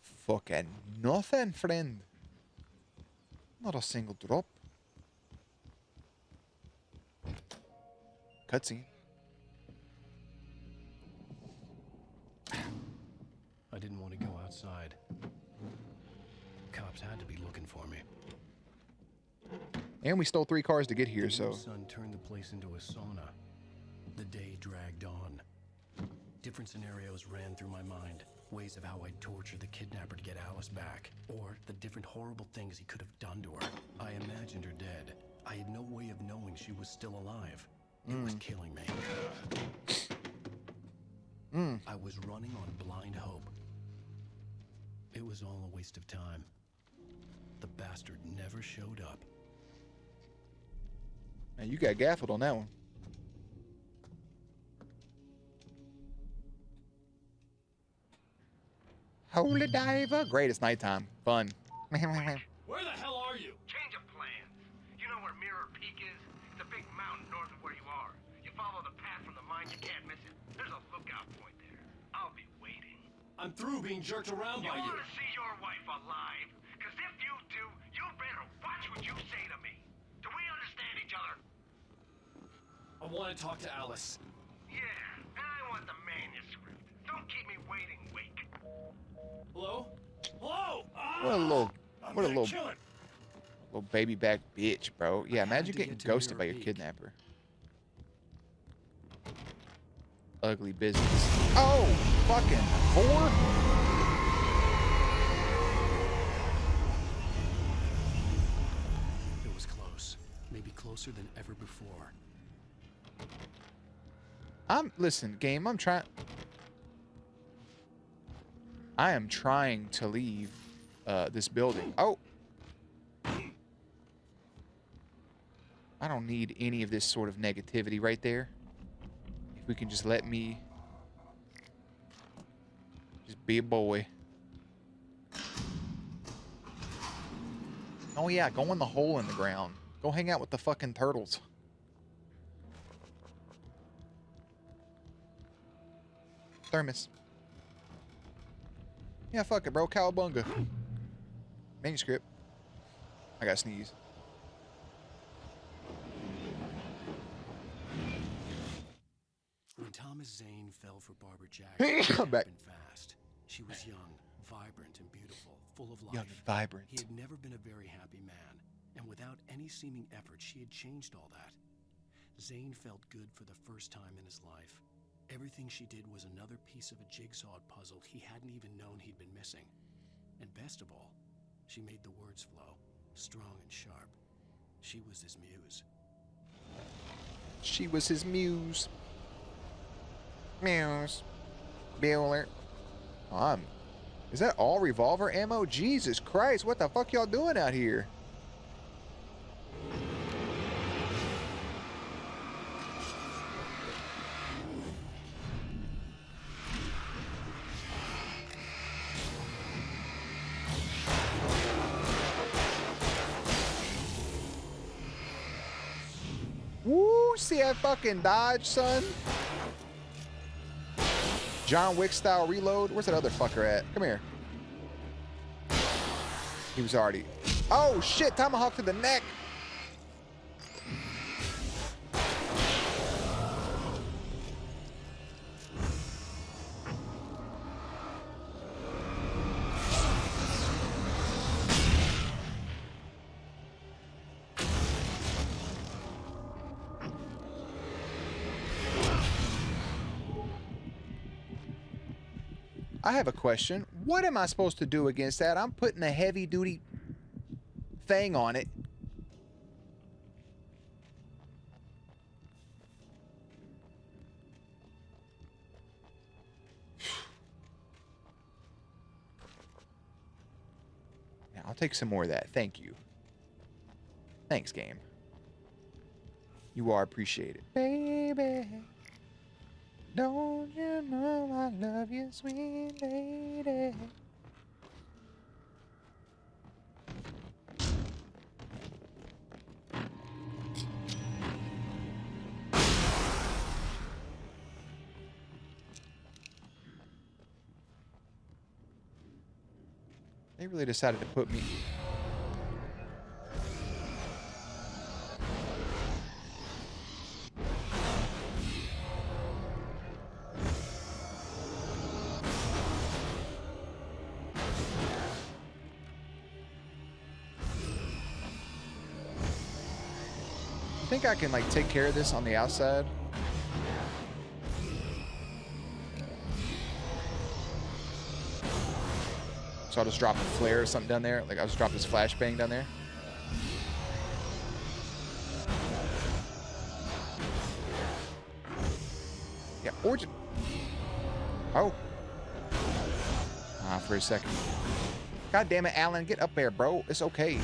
Fucking nothing, friend. Not a single drop. Cutscene. I didn't want to go outside. Cops had to be looking for me. And we stole 3 cars to get here, so... The sun turned the place into a sauna. The day dragged on. Different scenarios ran through my mind. Ways of how I'd torture the kidnapper to get Alice back. Or the different horrible things he could have done to her. I imagined her dead. I had no way of knowing she was still alive. It was killing me. I was running on blind hope. It was all a waste of time. The bastard never showed up. Man, you got gaffled on that one. Holy diver. Great, it's nighttime. Fun. Where the hell are you? Change of plans. You know where Mirror Peak is? It's a big mountain north of where you are. You follow the path from the mine, you can't miss it. There's a lookout point there. I'll be waiting. I'm through being jerked around by You you. want to see your wife alive? Because if you do, you better watch what you say to me. Do we understand each other? I want to talk to Alice. Yeah, and I want the manuscript. Don't keep me waiting, Wake. Hello? Hello? What a little baby back bitch, bro. Yeah, imagine getting ghosted by your kidnapper. Ugly business. Oh, fucking whore. It was close. Maybe closer than ever before. Listen, game, I am trying to leave this building. Oh. don't need any of this sort of negativity right there. If we can just let me just be a boy. Oh yeah, go in the hole in the ground. Go hang out with the fucking turtles. Thermos. Yeah, fuck it, bro. Cowabunga. Manuscript. I gotta sneeze. When Thomas Zane fell for Barbara Jagger, it happened fast. She was young, vibrant, and beautiful, full of life. Young, vibrant. He had never been a very happy man, and without any seeming effort, she had changed all that. Zane felt good for the first time in his life. Everything she did was another piece of a jigsaw puzzle he hadn't even known he'd been missing. And best of all, she made the words flow, strong and sharp. She was his muse. She was his muse. Muse. Bueller. Is that all revolver ammo? Jesus Christ, what the fuck y'all doing out here? Woo, see that fucking dodge, son? John Wick style reload. Where's that other fucker at? Come here. He was already... Oh, shit. Tomahawk to the neck. I have a question. What am I supposed to do against that? I'm putting a heavy duty thing on it. Now, I'll take some more of that. Thank you. Thanks, game. You are appreciated. Baby. Don't you know I love you, sweet lady? They really decided to put me... I think I can like take care of this on the outside. So I'll just drop a flare or something down there. Like I'll just drop this flashbang down there. Yeah, or just... Oh. For a second. God damn it, Alan, get up there, bro. It's okay.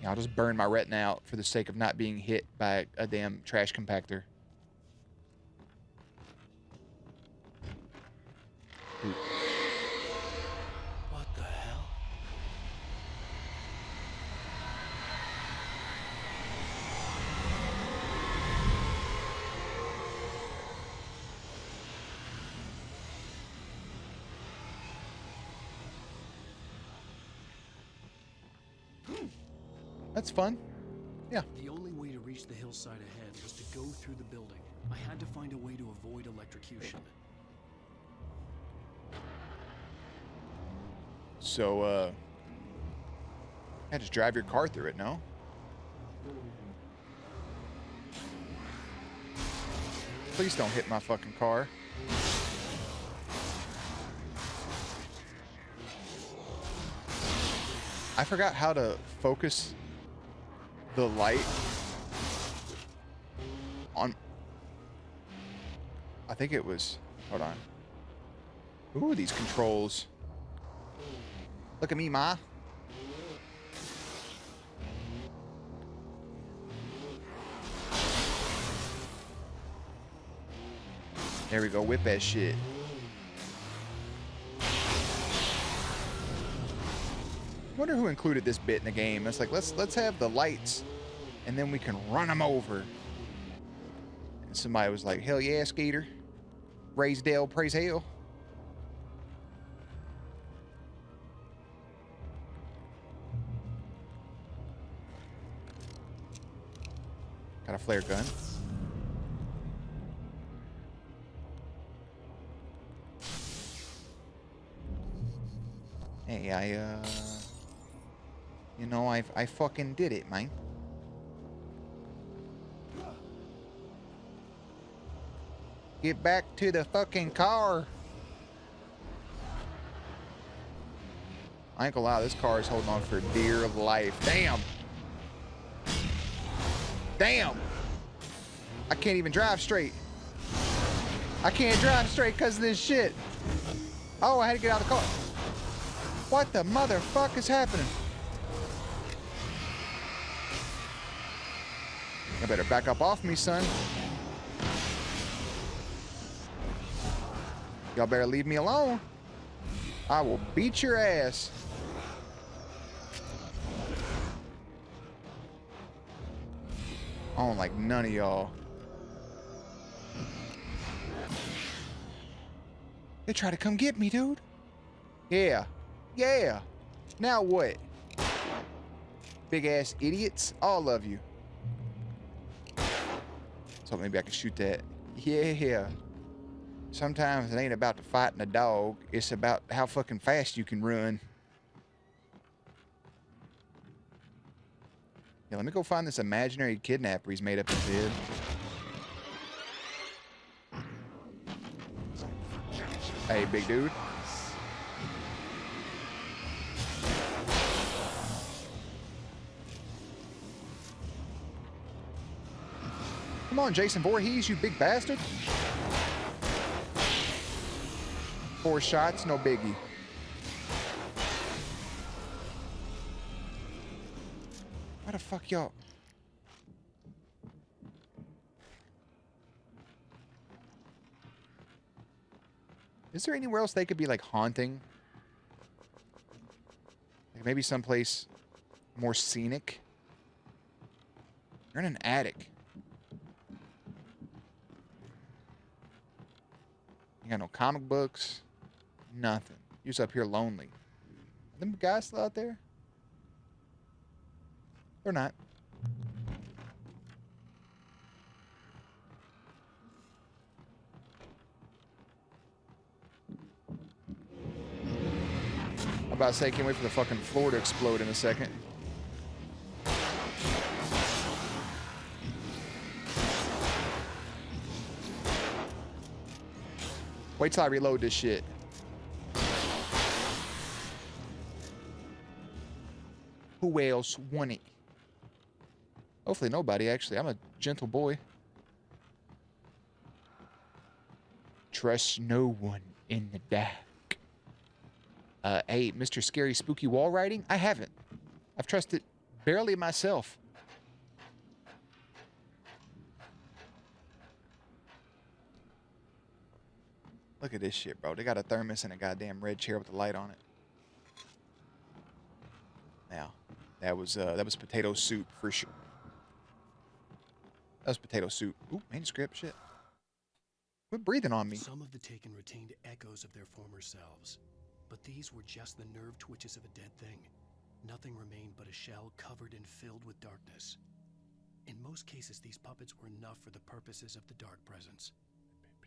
I'll just burn my retina out for the sake of not being hit by a damn trash compactor. Ooh. What the hell? That's fun. Yeah. The only way to reach the hillside ahead was to go through the building. I had to find a way to avoid electrocution. So, I just drive your car through it, no? Please don't hit my fucking car. I forgot how to focus the light on I think it was... Hold on. Ooh, these controls. Look at me, Ma. There we go. Whip that shit. I wonder who included this bit in the game. It's like, let's have the lights, and then we can run them over. And somebody was like, hell yeah, Skater. Raise Dale, praise hell. Got a flare gun. Hey, you know, I fucking did it, man. Get back to the fucking car. I ain't gonna lie, this car is holding on for dear life. Damn. Damn. I can't even drive straight. I can't drive straight because of this shit. Oh, I had to get out of the car. What the motherfuck is happening? You better back up off me, son. Y'all better leave me alone. I will beat your ass. I don't like none of y'all. They try to come get me, dude. Yeah. Yeah. Now what? Big ass idiots. All of you. So maybe I can shoot that. Yeah. Sometimes it ain't about the fighting a dog. It's about how fucking fast you can run. Yeah, let me go find this imaginary kidnapper he's made up his head. Hey, big dude. Come on, Jason Voorhees, you big bastard. 4 shots, no biggie. Why the fuck y'all? Is there anywhere else they could be like haunting? Like maybe someplace more scenic? You're in an attic. You got no comic books. Nothing. You're just up here lonely. Are them guys still out there? They're not. I'm about to say, can't wait for the fucking floor to explode in a second. Wait till I reload this shit. Who else want it? Hopefully nobody, actually. I'm a gentle boy. Trust no one in the dark. Hey, Mr. Scary Spooky Wall Writing? I haven't. I've trusted barely myself. Look at this shit, bro. They got a thermos and a goddamn red chair with a light on it. Now, that was potato soup for sure. That was potato soup. Ooh, manuscript shit. Quit breathing on me. Some of the Taken retained echoes of their former selves, but these were just the nerve twitches of a dead thing. Nothing remained but a shell covered and filled with darkness. In most cases, these puppets were enough for the purposes of the dark presence.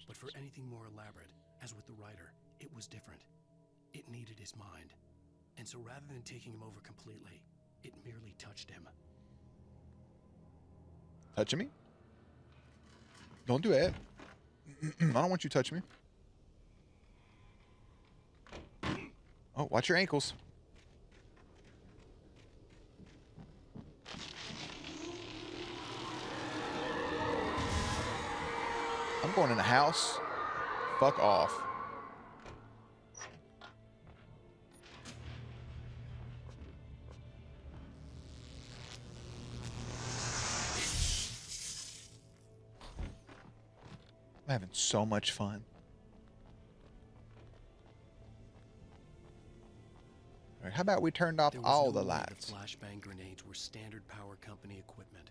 But for anything more elaborate, as with the writer, it was different. It needed his mind. And so rather than taking him over completely, it merely touched him. Touching me? Don't do that. I don't want you to touch me. Oh, watch your ankles. I'm going in the house. fuck off. I'm having so much fun. All right, how about we turned off all the lights? The flashbang grenades were standard power company equipment.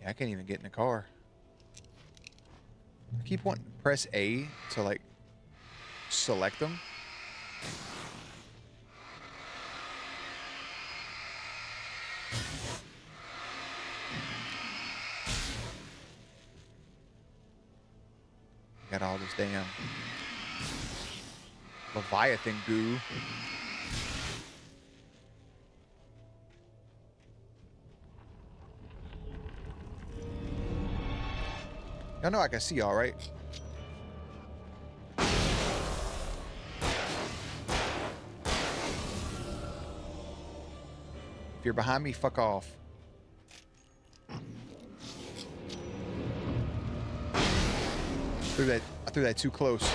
Yeah, I can't even get in the car. I keep wanting to press A to like select them. Got all this damn Leviathan goo. I know I can see all right. If you're behind me, fuck off. I threw that too close.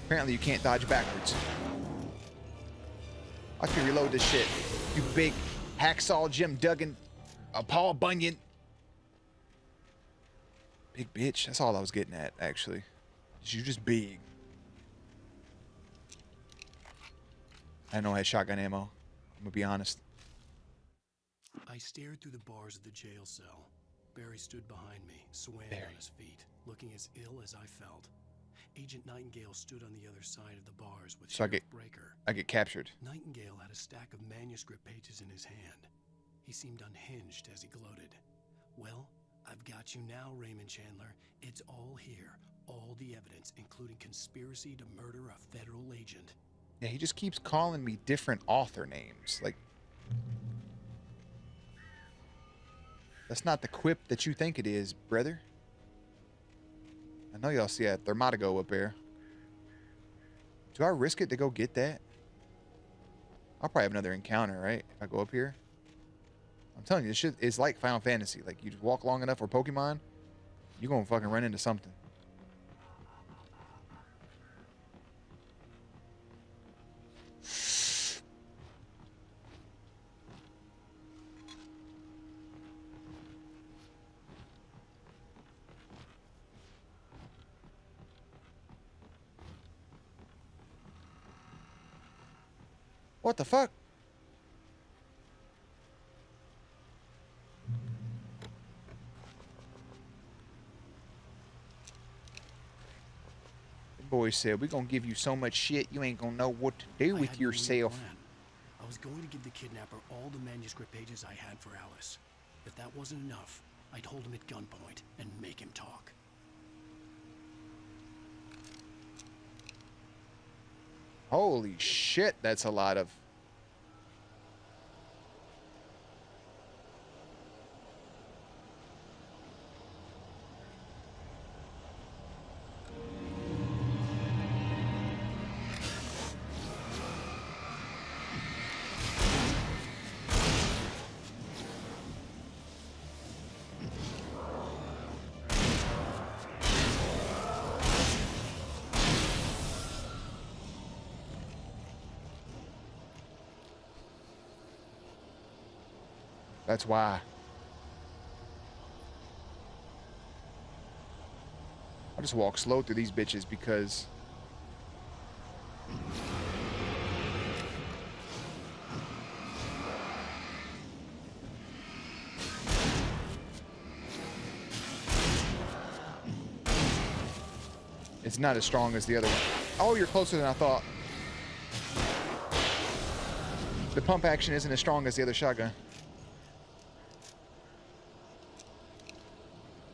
Apparently you can't dodge backwards. I can reload this shit. You big hacksaw Jim Duggan, Paul Bunyan. Big bitch. That's all I was getting at, actually. You just big. I didn't know I had shotgun ammo. I'm gonna be honest. I stared through the bars of the jail cell. Barry stood behind me, swaying on his feet, looking as ill as I felt. Agent Nightingale stood on the other side of the bars with Sheriff Breaker. I get captured. Nightingale had a stack of manuscript pages in his hand. He seemed unhinged as he gloated. Well, I've got you now, Raymond Chandler. It's all here. All the evidence, including conspiracy to murder a federal agent. Yeah, he just keeps calling me different author names. Like, that's not the quip that you think it is, brother. I know y'all see that Thermatigo up there. Do I risk it to go get that? I'll probably have another encounter, right? If I go up here. I'm telling you, this shit is like Final Fantasy. Like, you just walk long enough or Pokemon, you're gonna fucking run into something. What the fuck? The boy said, we're gonna give you so much shit you ain't gonna know what to do with yourself. I was going to give the kidnapper all the manuscript pages I had for Alice. If that wasn't enough, I'd hold him at gunpoint and make him talk. Holy shit, that's a lot of... That's why. I just walk slow through these bitches because... it's not as strong as the other one. Oh, you're closer than I thought. The pump action isn't as strong as the other shotgun.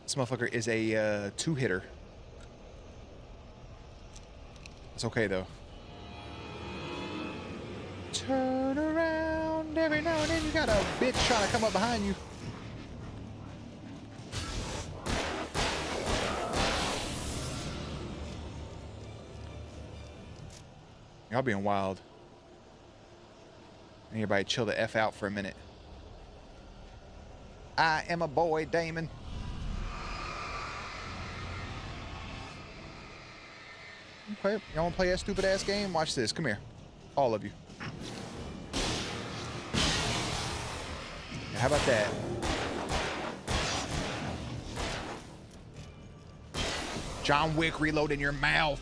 This motherfucker is a two-hitter. It's okay, though. Turn around every now and then. You got a bitch trying to come up behind you. Y'all being wild. I need everybody chill the F out for a minute. I am a boy, Damon. Okay, y'all wanna play that stupid ass game? Watch this. Come here. All of you. How about that? John Wick reload in your mouth.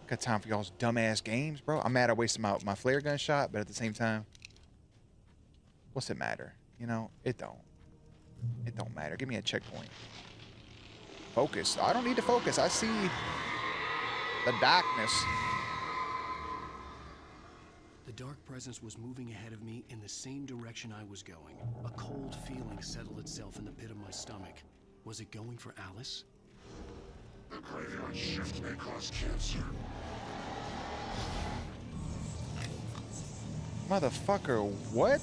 Got time for y'all's dumbass games, bro. I'm mad I wasted my flare gun shot, but at the same time, what's it matter? You know, it don't. It don't matter. Give me a checkpoint. Focus. I don't need to focus. I see the darkness. The dark presence was moving ahead of me in the same direction I was going. A cold feeling settled itself in the pit of my stomach. Was it going for Alice? The graveyard shift may cause cancer. Motherfucker, what?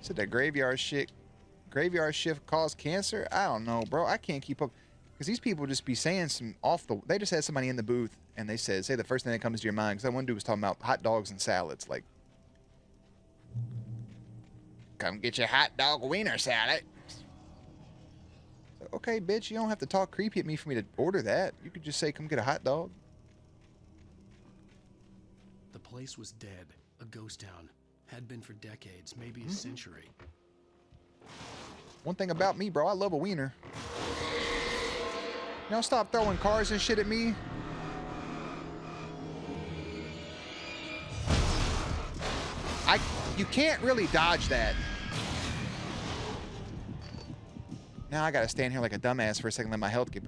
Said that graveyard shift caused cancer? I don't know, bro. I can't keep up. Because these people just be saying some they just had somebody in the booth and they said, say the first thing that comes to your mind. Because that one dude was talking about hot dogs and salads. Like, come get your hot dog wiener salad. So, okay, bitch, you don't have to talk creepy at me for me to order that. You could just say, come get a hot dog. The place was dead. A ghost town. Had been for decades, maybe a century. One thing about me, bro, I love a wiener. Y'all stop throwing cars and shit at me. You can't really dodge that. Now I gotta stand here like a dumbass for a second, let my health get...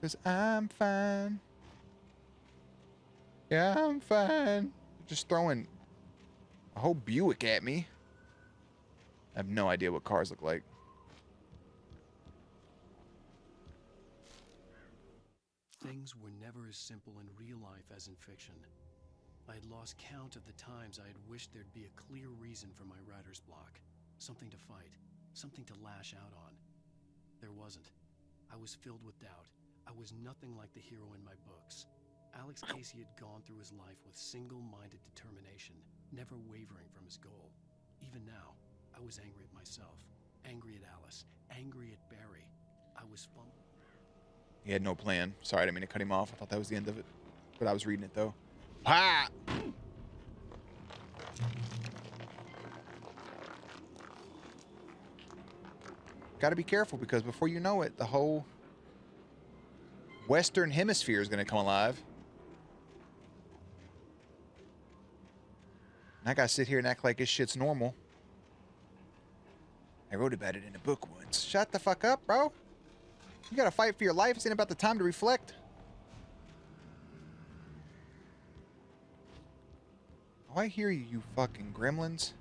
Cause I'm fine. Yeah, I'm fine. Just throwing a whole Buick at me. I have no idea what cars look like. Things were never as simple in real life as in fiction. I had lost count of the times I had wished there'd be a clear reason for my writer's block. Something to fight. Something to lash out on. There wasn't. I was filled with doubt. I was nothing like the hero in my books. Alex Casey had gone through his life with single-minded determination, never wavering from his goal. Even now, I was angry at myself, angry at Alice, angry at Barry. I was fumbling. He had no plan. Sorry, I didn't mean to cut him off. I thought that was the end of it. But I was reading it, though. Ha! Gotta be careful, because before you know it, the whole Western Hemisphere is gonna come alive. And I gotta sit here and act like this shit's normal. I wrote about it in a book once. Shut the fuck up, bro. You gotta fight for your life. It's ain't about the time to reflect. Oh, I hear you, you fucking gremlins.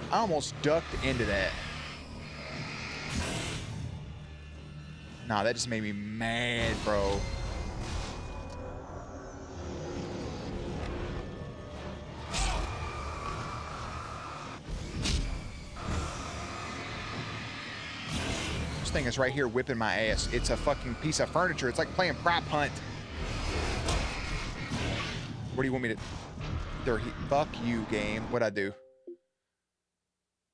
I almost ducked into that. Nah, that just made me mad, bro. This thing is right here whipping my ass. It's a fucking piece of furniture. It's like playing prop hunt. What do you want me to... Fuck you, game. What'd I do?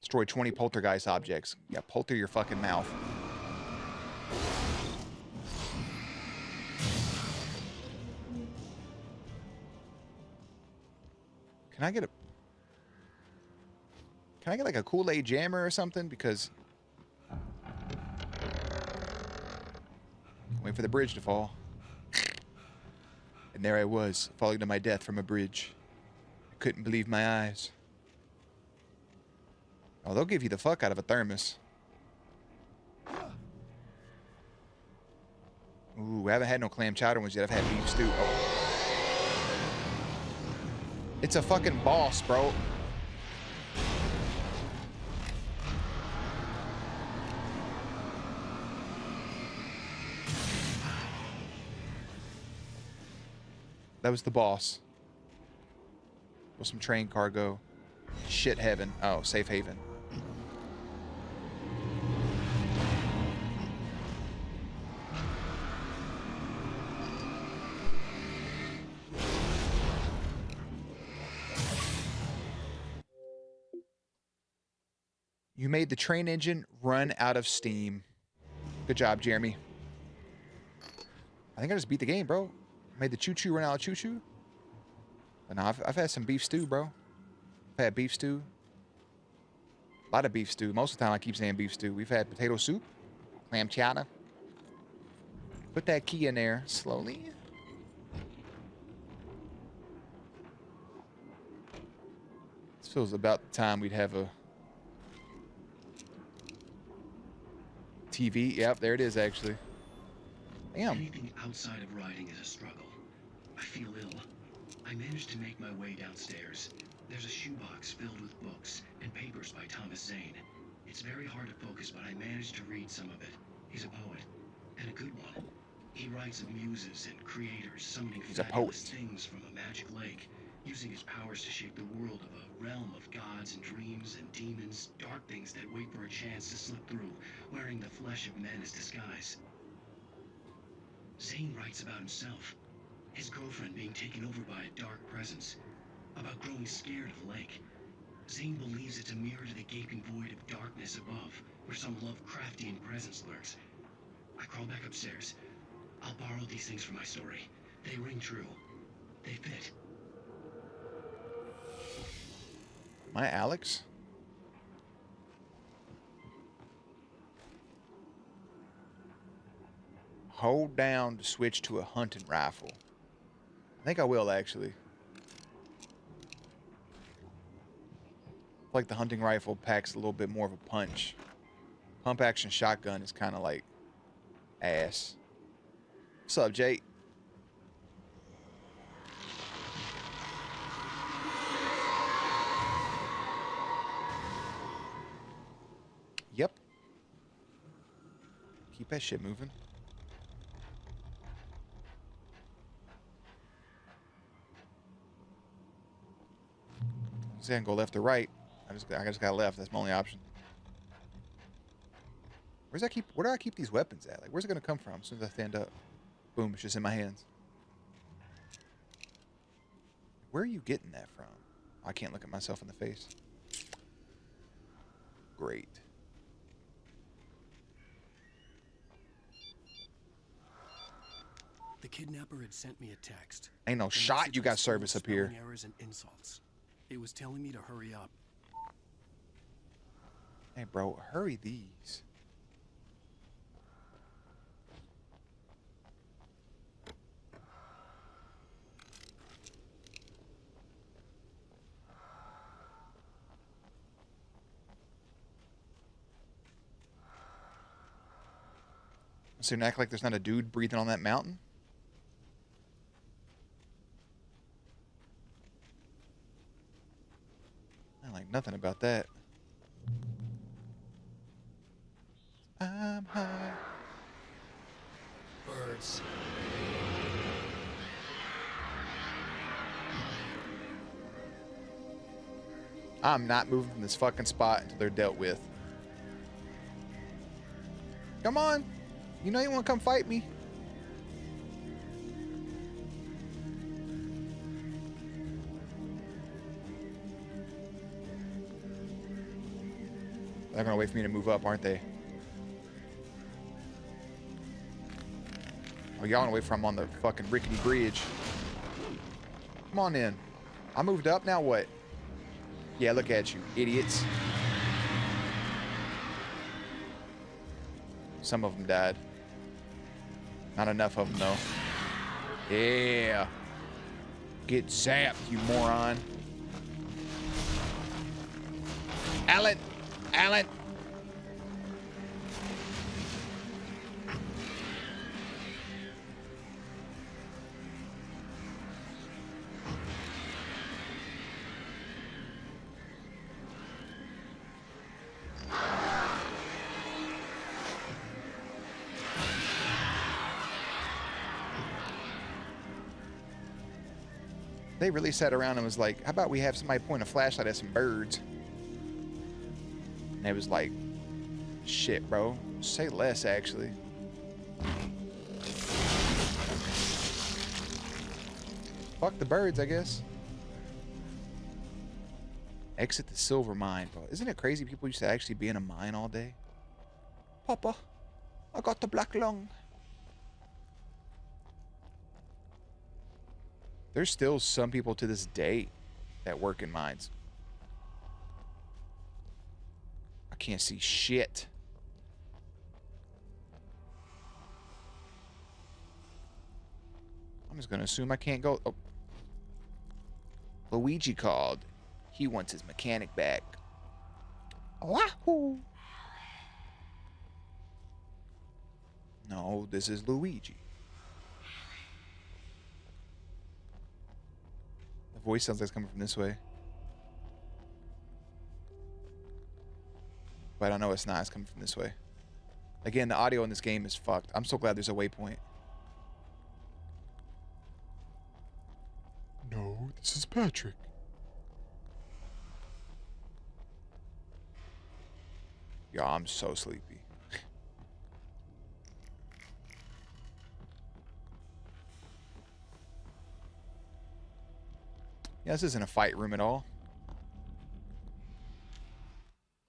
Destroy 20 poltergeist objects. Yeah, polter your fucking mouth. Can I get like a Kool-Aid jammer or something? Because Waiting for the bridge to fall. And there I was, falling to my death from a bridge. I couldn't believe my eyes. Oh, they'll give you the fuck out of a thermos. Ooh, I haven't had no clam chowder ones yet. I've had beef stew. Oh. It's a fucking boss, bro. That was the boss. With some train cargo. Shit heaven. Oh, safe haven. You made the train engine run out of steam. Good job, Jeremy. I think I just beat the game, bro. Made the choo-choo run out of choo-choo. But no, I've had some beef stew, bro. I've had beef stew. A lot of beef stew. Most of the time I keep saying beef stew. We've had potato soup, clam chowder. Put that key in there slowly. This feels about the time we'd have a TV. Yep, there it is, actually. Damn. Anything outside of riding is a struggle. I feel ill. I managed to make my way downstairs. There's a shoebox filled with books and papers by Thomas Zane. It's very hard to focus, but I managed to read some of it. He's a poet, and a good one. He writes of muses and creators summoning fabulous things from a magic lake, using his powers to shape the world of a realm of gods and dreams and demons, dark things that wait for a chance to slip through, wearing the flesh of men as disguise. Zane writes about himself, his girlfriend being taken over by a dark presence, about growing scared of the lake. Zane believes it's a mirror to the gaping void of darkness above, where some Lovecraftian presence lurks. I crawl back upstairs. I'll borrow these things for my story. They ring true. They fit. My Alex? Hold down to switch to a hunting rifle. I think I will, actually. Like the hunting rifle packs a little bit more of a punch. Pump action shotgun is kind of like ass. What's up, Jake? Yep. Keep that shit moving. I can go left or right. I just got left. That's my only option. Where do I keep these weapons at? Like, where's it gonna come from as soon as I stand up? Boom, it's just in my hands. Where are you getting that from? I can't look at myself in the face. Great. The kidnapper had sent me a text. Ain't no shot you got service up here. Errors and insults. It was telling me to hurry up. Hey, bro, hurry these. So you act like there's not a dude breathing on that mountain? I like nothing about that. I'm high. Birds. I'm not moving from this fucking spot until they're dealt with. Come on. You know you want to come fight me. They're gonna wait for me to move up, aren't they? Oh, y'all wanna wait for I'm on the fucking rickety bridge. Come on in. I moved up, now what? Yeah, look at you, idiots. Some of them died. Not enough of them, though. Yeah. Get zapped, you moron. Alan! Alan! They really sat around and was like, how about we have somebody point a flashlight at some birds? And it was like, shit, bro. Say less, actually. Fuck the birds, I guess. Exit the silver mine, bro. Isn't it crazy people used to actually be in a mine all day? Papa, I got the black lung. There's still some people to this day that work in mines. I can't see shit. I'm just gonna assume I can't go. Oh. Luigi called. He wants his mechanic back. Wahoo! No, this is Luigi. The voice sounds like it's coming from this way. But I don't know it's not. It's coming from this way. Again, the audio in this game is fucked. I'm so glad there's a waypoint. No, this is Patrick. Yeah, I'm so sleepy. Yeah, this isn't a fight room at all.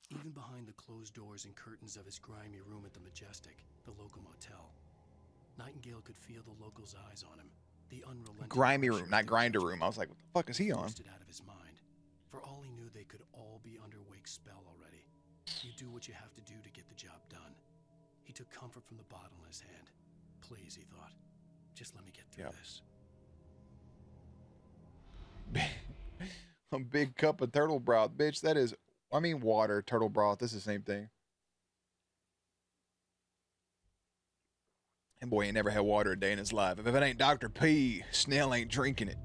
Even behind the closed doors and curtains of his grimy room at the Majestic, the local motel, Nightingale could feel the locals' eyes on him. The unrelenting Grimy pressure room, not of grinder their room. I was like, what the fuck is he on? forced it out of his mind. For all he knew, they could all be under Wake's spell already. You do what you have to do to get the job done. He took comfort from the bottle in his hand. Please, he thought, just let me get through this. A big cup of turtle broth, bitch. That is, I mean, water, turtle broth. This is the same thing. And boy ain't never had water a day in his life. If it ain't Dr. P, Snell ain't drinking it.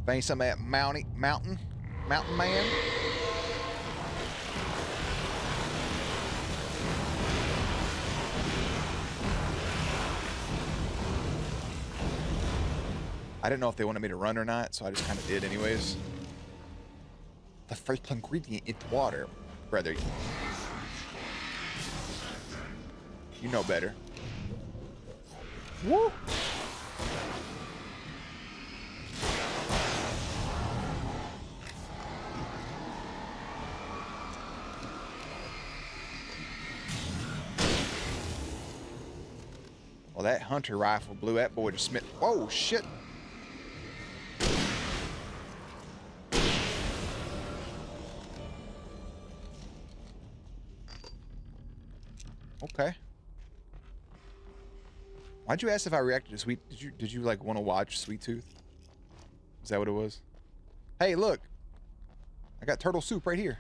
If ain't some of that mountain man. I didn't know if they wanted me to run or not, so I just kind of did anyways. The first ingredient is water, brother. You know better. Woo! Well, that hunter rifle blew that boy to Smith. Whoa, shit. Okay. Why'd you ask if I reacted to Sweet? Did you like want to watch Sweet Tooth? Is that what it was? Hey, look. I got turtle soup right here.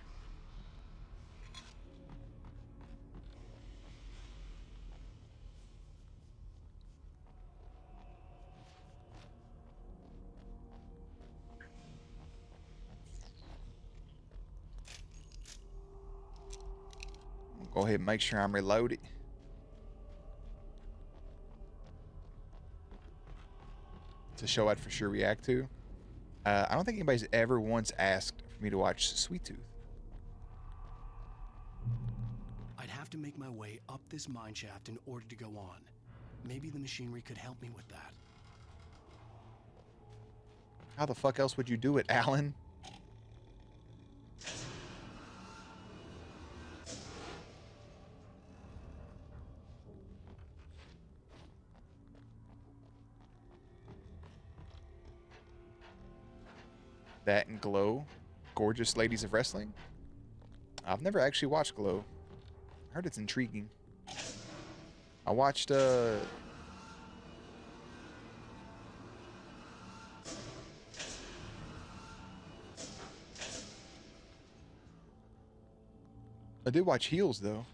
Go ahead and make sure I'm reloaded. It's a show I'd for sure react to. I don't think anybody's ever once asked for me to watch Sweet Tooth. I'd have to make my way up this mine shaft in order to go on. Maybe the machinery could help me with that. How the fuck else would you do it, Alan? That and Glow, Gorgeous Ladies of Wrestling. I've never actually watched Glow. I heard it's intriguing. I watched I did watch Heels though.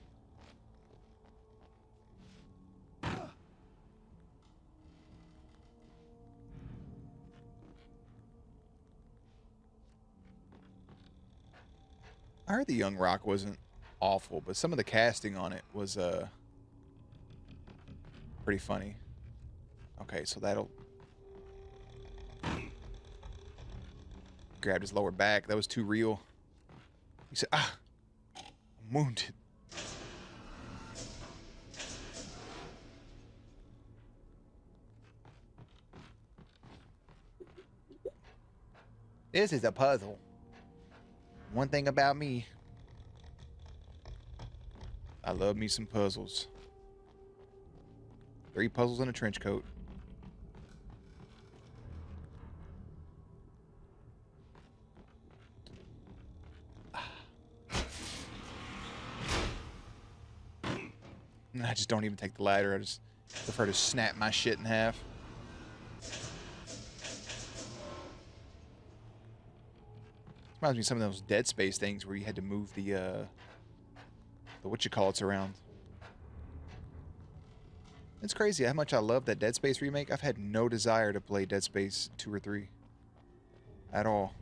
I heard The Young Rock wasn't awful, but some of the casting on it was pretty funny. Okay, so that'll grabbed his lower back. That was too real. He said, "Ah, I'm wounded." This is a puzzle. One thing about me, I love me some puzzles. 3 puzzles in a trench coat. I just don't even take the ladder. I just prefer to snap my shit in half. Reminds me of some of those Dead Space things where you had to move the whatchamacallits around. It's crazy how much I love that Dead Space remake. I've had no desire to play Dead Space 2 or 3 at all.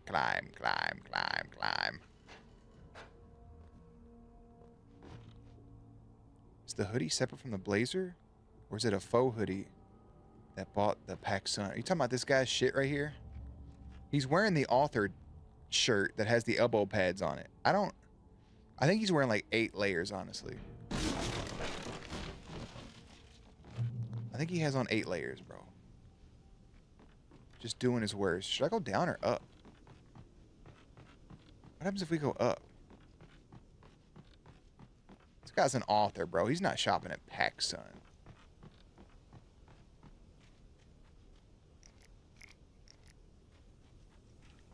Climb, climb, climb, climb. Is the hoodie separate from the blazer? Or is it a faux hoodie that bought the PacSun? Are you talking about this guy's shit right here? He's wearing the authored shirt that has the elbow pads on it. I think he's wearing like 8 layers, honestly. I think he has on 8 layers, bro. Just doing his worst. Should I go down or up? What happens if we go up? This guy's an author, bro. He's not shopping at PacSun.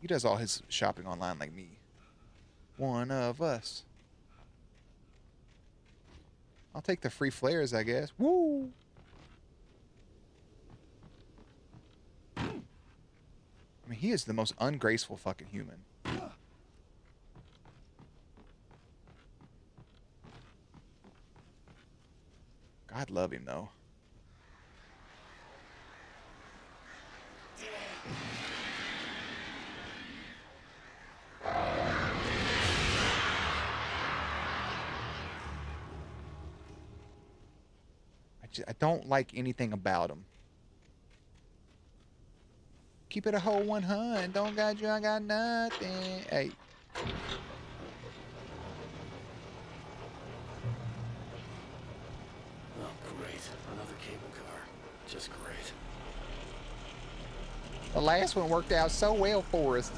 He does all his shopping online like me. One of us. I'll take the free flares, I guess. Woo! I mean, he is the most ungraceful fucking human. God love him, though. I don't like anything about him. Keep it a whole 100. Don't got you, I got nothing. Hey. Oh, great. Another cable car. Just great. The last one worked out so well for us.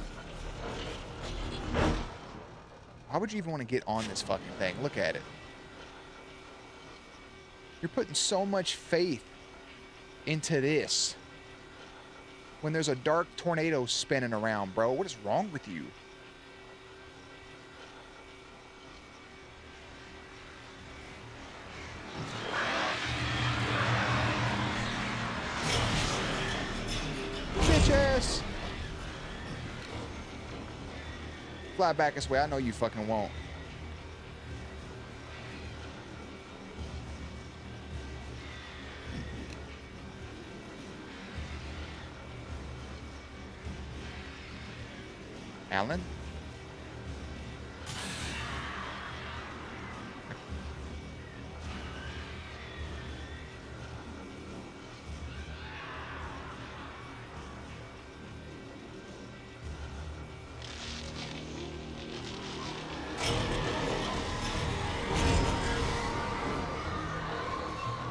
Why would you even want to get on this fucking thing? Look at it. You're putting so much faith into this when there's a dark tornado spinning around, bro. What is wrong with you? Bitch ass! Fly back this way. I know you fucking won't. Alan?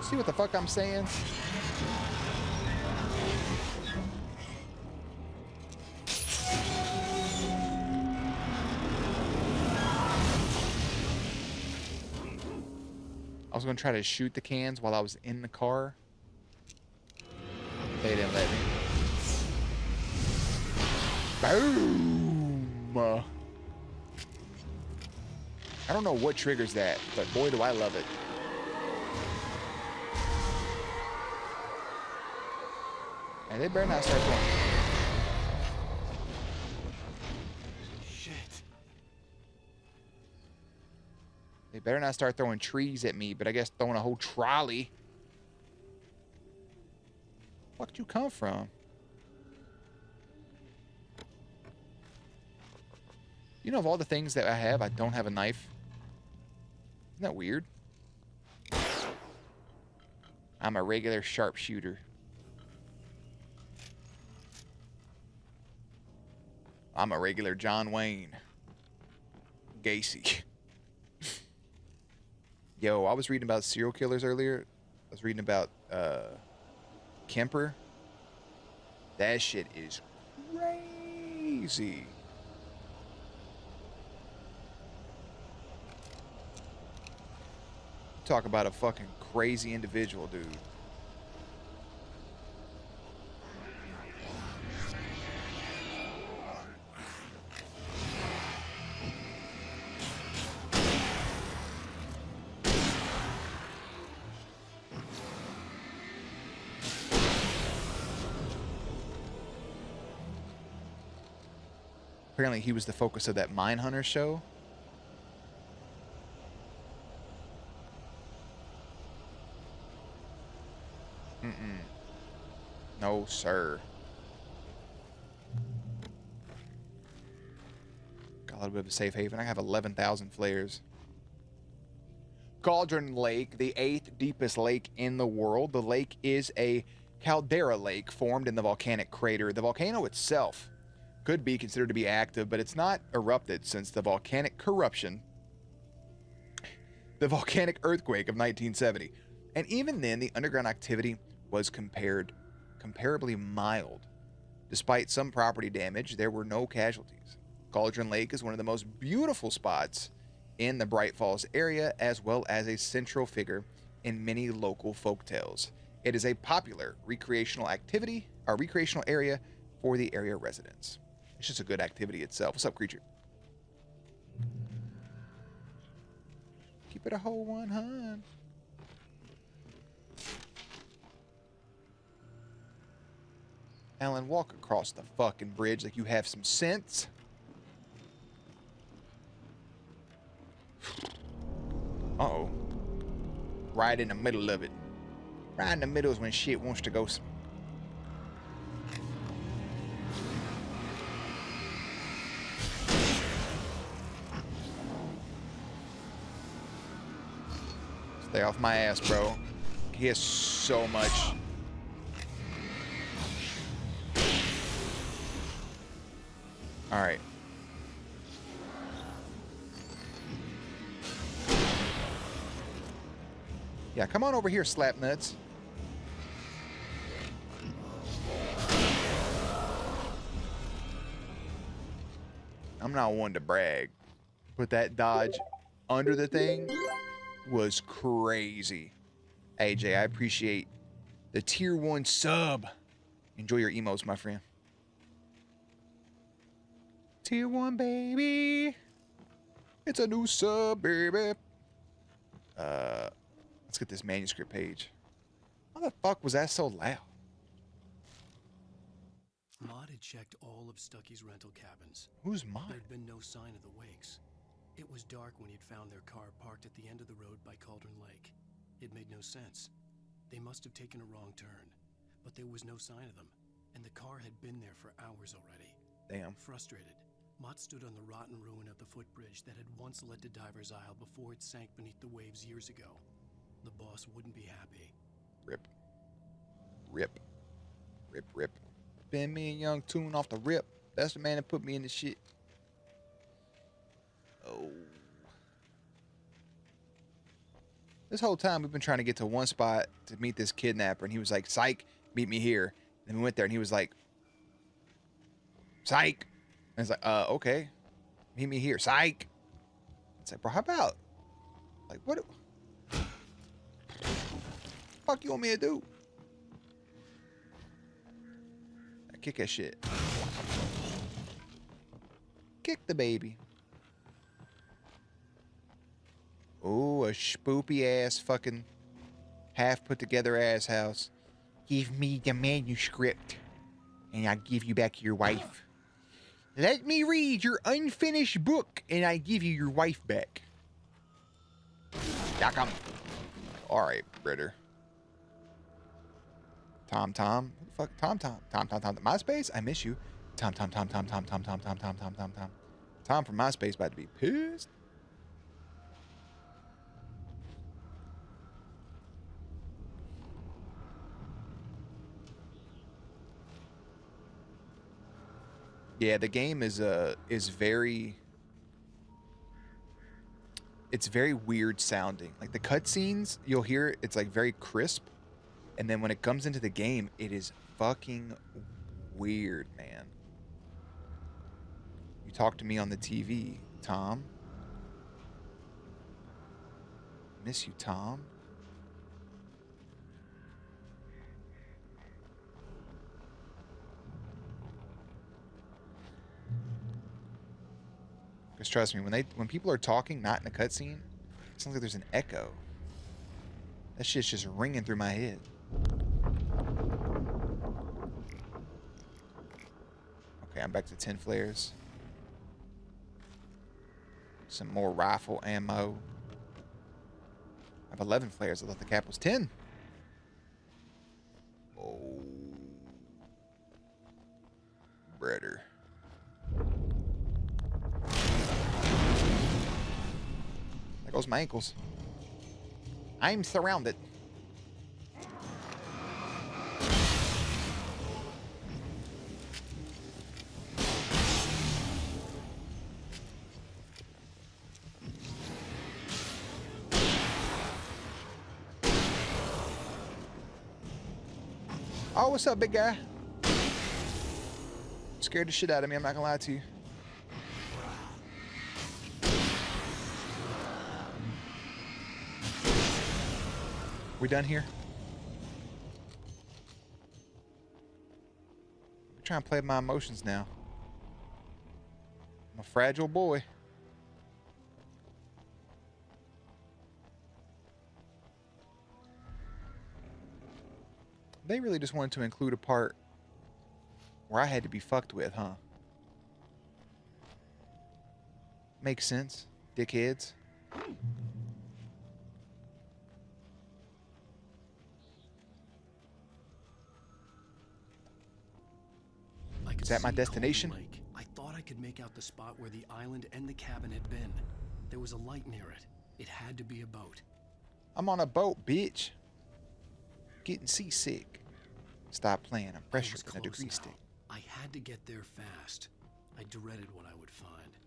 See what the fuck I'm saying? I was going to try to shoot the cans while I was in the car. They didn't let me. Boom. I don't know what triggers that, but boy, do I love it. And they better not start throwing. Shit. They better not start throwing trees at me, but I guess throwing a whole trolley. Where did you come from? You know, of all the things that I have, I don't have a knife. Isn't that weird? I'm a regular sharpshooter. I'm a regular John Wayne Gacy. Yo, I was reading about serial killers earlier. I was reading about Kemper. That shit is crazy. Talk about a fucking crazy individual, dude. Apparently he was the focus of that Mindhunter show. No, sir. Got a little bit of a safe haven. I have 11,000 flares. Cauldron Lake, the 8th deepest lake in the world. The lake is a caldera lake formed in the volcanic crater. The volcano itself could be considered to be active, but it's not erupted since the volcanic corruption, the volcanic earthquake of 1970. And even then, the underground activity was comparably mild. Despite some property damage, there were no casualties. Cauldron Lake is one of the most beautiful spots in the Bright Falls area, as well as a central figure in many local folktales. It is a popular recreational area for the area residents. It's just a good activity itself. What's up, creature? Keep it a whole 100. Alan, walk across the fucking bridge like you have some sense. Uh-oh. Right in the middle of it. Right in the middle is when shit wants to go. Stay off my ass, bro. He has so much. All right. Yeah, come on over here, slap nuts. I'm not one to brag, but that dodge under the thing was crazy. AJ, I appreciate the tier 1 sub. Enjoy your emotes, my friend. Tier 1, baby. It's a new sub, baby. Let's get this manuscript page. How the fuck was that so loud? Maud had checked all of Stucky's rental cabins. Who's Maud? There'd been no sign of the wakes. It was dark when he'd found their car parked at the end of the road by Cauldron Lake. It made no sense. They must have taken a wrong turn, but there was no sign of them, and the car had been there for hours already. Damn. Frustrated, Mott stood on the rotten ruin of the footbridge that had once led to Diver's Isle before it sank beneath the waves years ago. The boss wouldn't be happy. Rip. Rip. Rip, rip. Been me and Young Toon off the rip. That's the man that put me in the shit. Oh. This whole time we've been trying to get to one spot to meet this kidnapper, and he was like, psych, meet me here. And we went there and he was like, psych. And it's like, okay. Meet me here. Psych. It's like, bro, how about? Like, what? Fuck you want me to do? I kick that shit. kick the baby. Oh, a spoopy ass fucking half put together ass house. Give me the manuscript and I'll give you back your wife. Let me read your unfinished book and I give you your wife back. Yuck. Alright, Britter. Tom. Who the fuck? Tom. MySpace? I miss you. Tom from MySpace about to be pissed. Yeah, the game is very, it's very weird sounding. Like the cutscenes, you'll hear it's like very crisp, and then when it comes into the game, it is fucking weird, man. You talk to me on the TV, Tom. Miss you, Tom. Because trust me, when people are talking, not in a cutscene, it sounds like there's an echo. That shit's just ringing through my head. Okay, I'm back to 10 flares. Some more rifle ammo. I have 11 flares. I thought the cap was 10. Oh. Brother. There goes my ankles. I'm surrounded. Oh, what's up, big guy? Scared the shit out of me, I'm not gonna lie to you. We done here? I'm trying to play my emotions now. I'm a fragile boy. They really just wanted to include a part where I had to be fucked with, huh? Makes sense, dickheads. Is that my destination? I thought I could make out the spot where the island and the cabin had been. There was a light near it. It had to be a boat. I'm on a boat, bitch. Getting seasick. Stop playing. I'm pressured with a degree stick. I had to get there fast. I dreaded what I would find.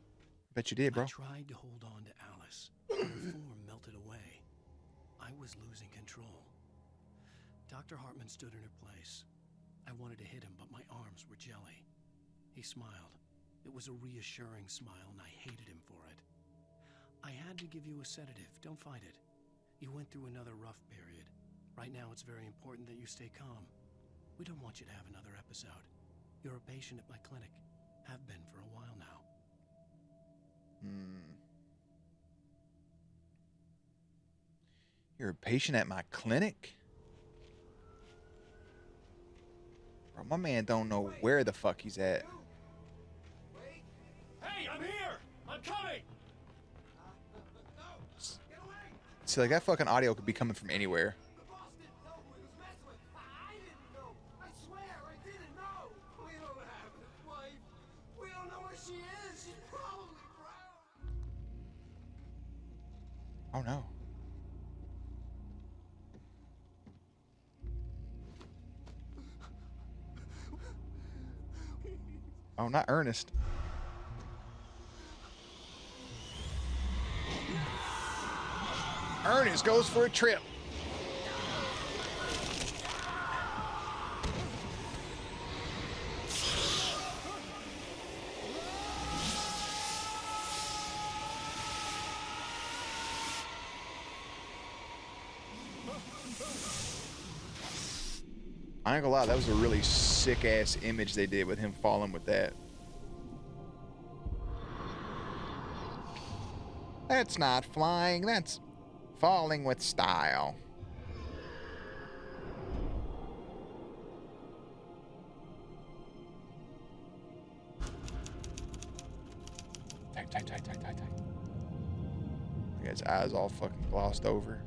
Bet you did, bro. I tried to hold on to Alice. Her form melted away. I was losing control. Dr. Hartman stood in her place. I wanted to hit him, but my arms were jelly. He smiled. It was a reassuring smile, and I hated him for it. I had to give you a sedative. Don't fight it. You went through another rough period. Right now, it's very important that you stay calm. We don't want you to have another episode. You're a patient at my clinic. Have been for a while now. You're a patient at my clinic? Bro, my man don't know where the fuck he's at. Hey, I'm here! I'm coming! See, like, that fucking audio could be coming from anywhere. Oh no. Oh, not Ernest. Ernest goes for a trip. I ain't gonna lie, that was a really sick ass image they did with him falling with that. That's not flying. That's falling with style. Tight, tight, tight, tight, tight, tight. Look at his eyes all fucking glossed over.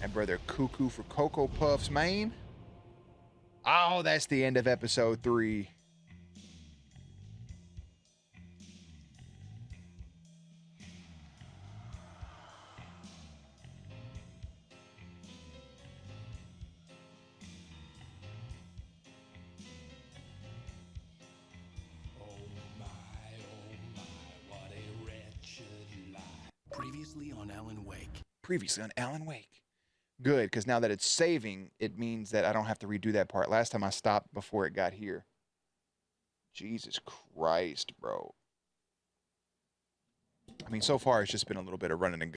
And brother cuckoo for Cocoa Puffs, man. Oh, that's the end of episode 3. Previously on Alan Wake. Previously on Alan Wake. Good, because now that it's saving, it means that I don't have to redo that part. Last time I stopped before it got here. Jesus Christ, bro. I mean, so far it's just been a little bit of running and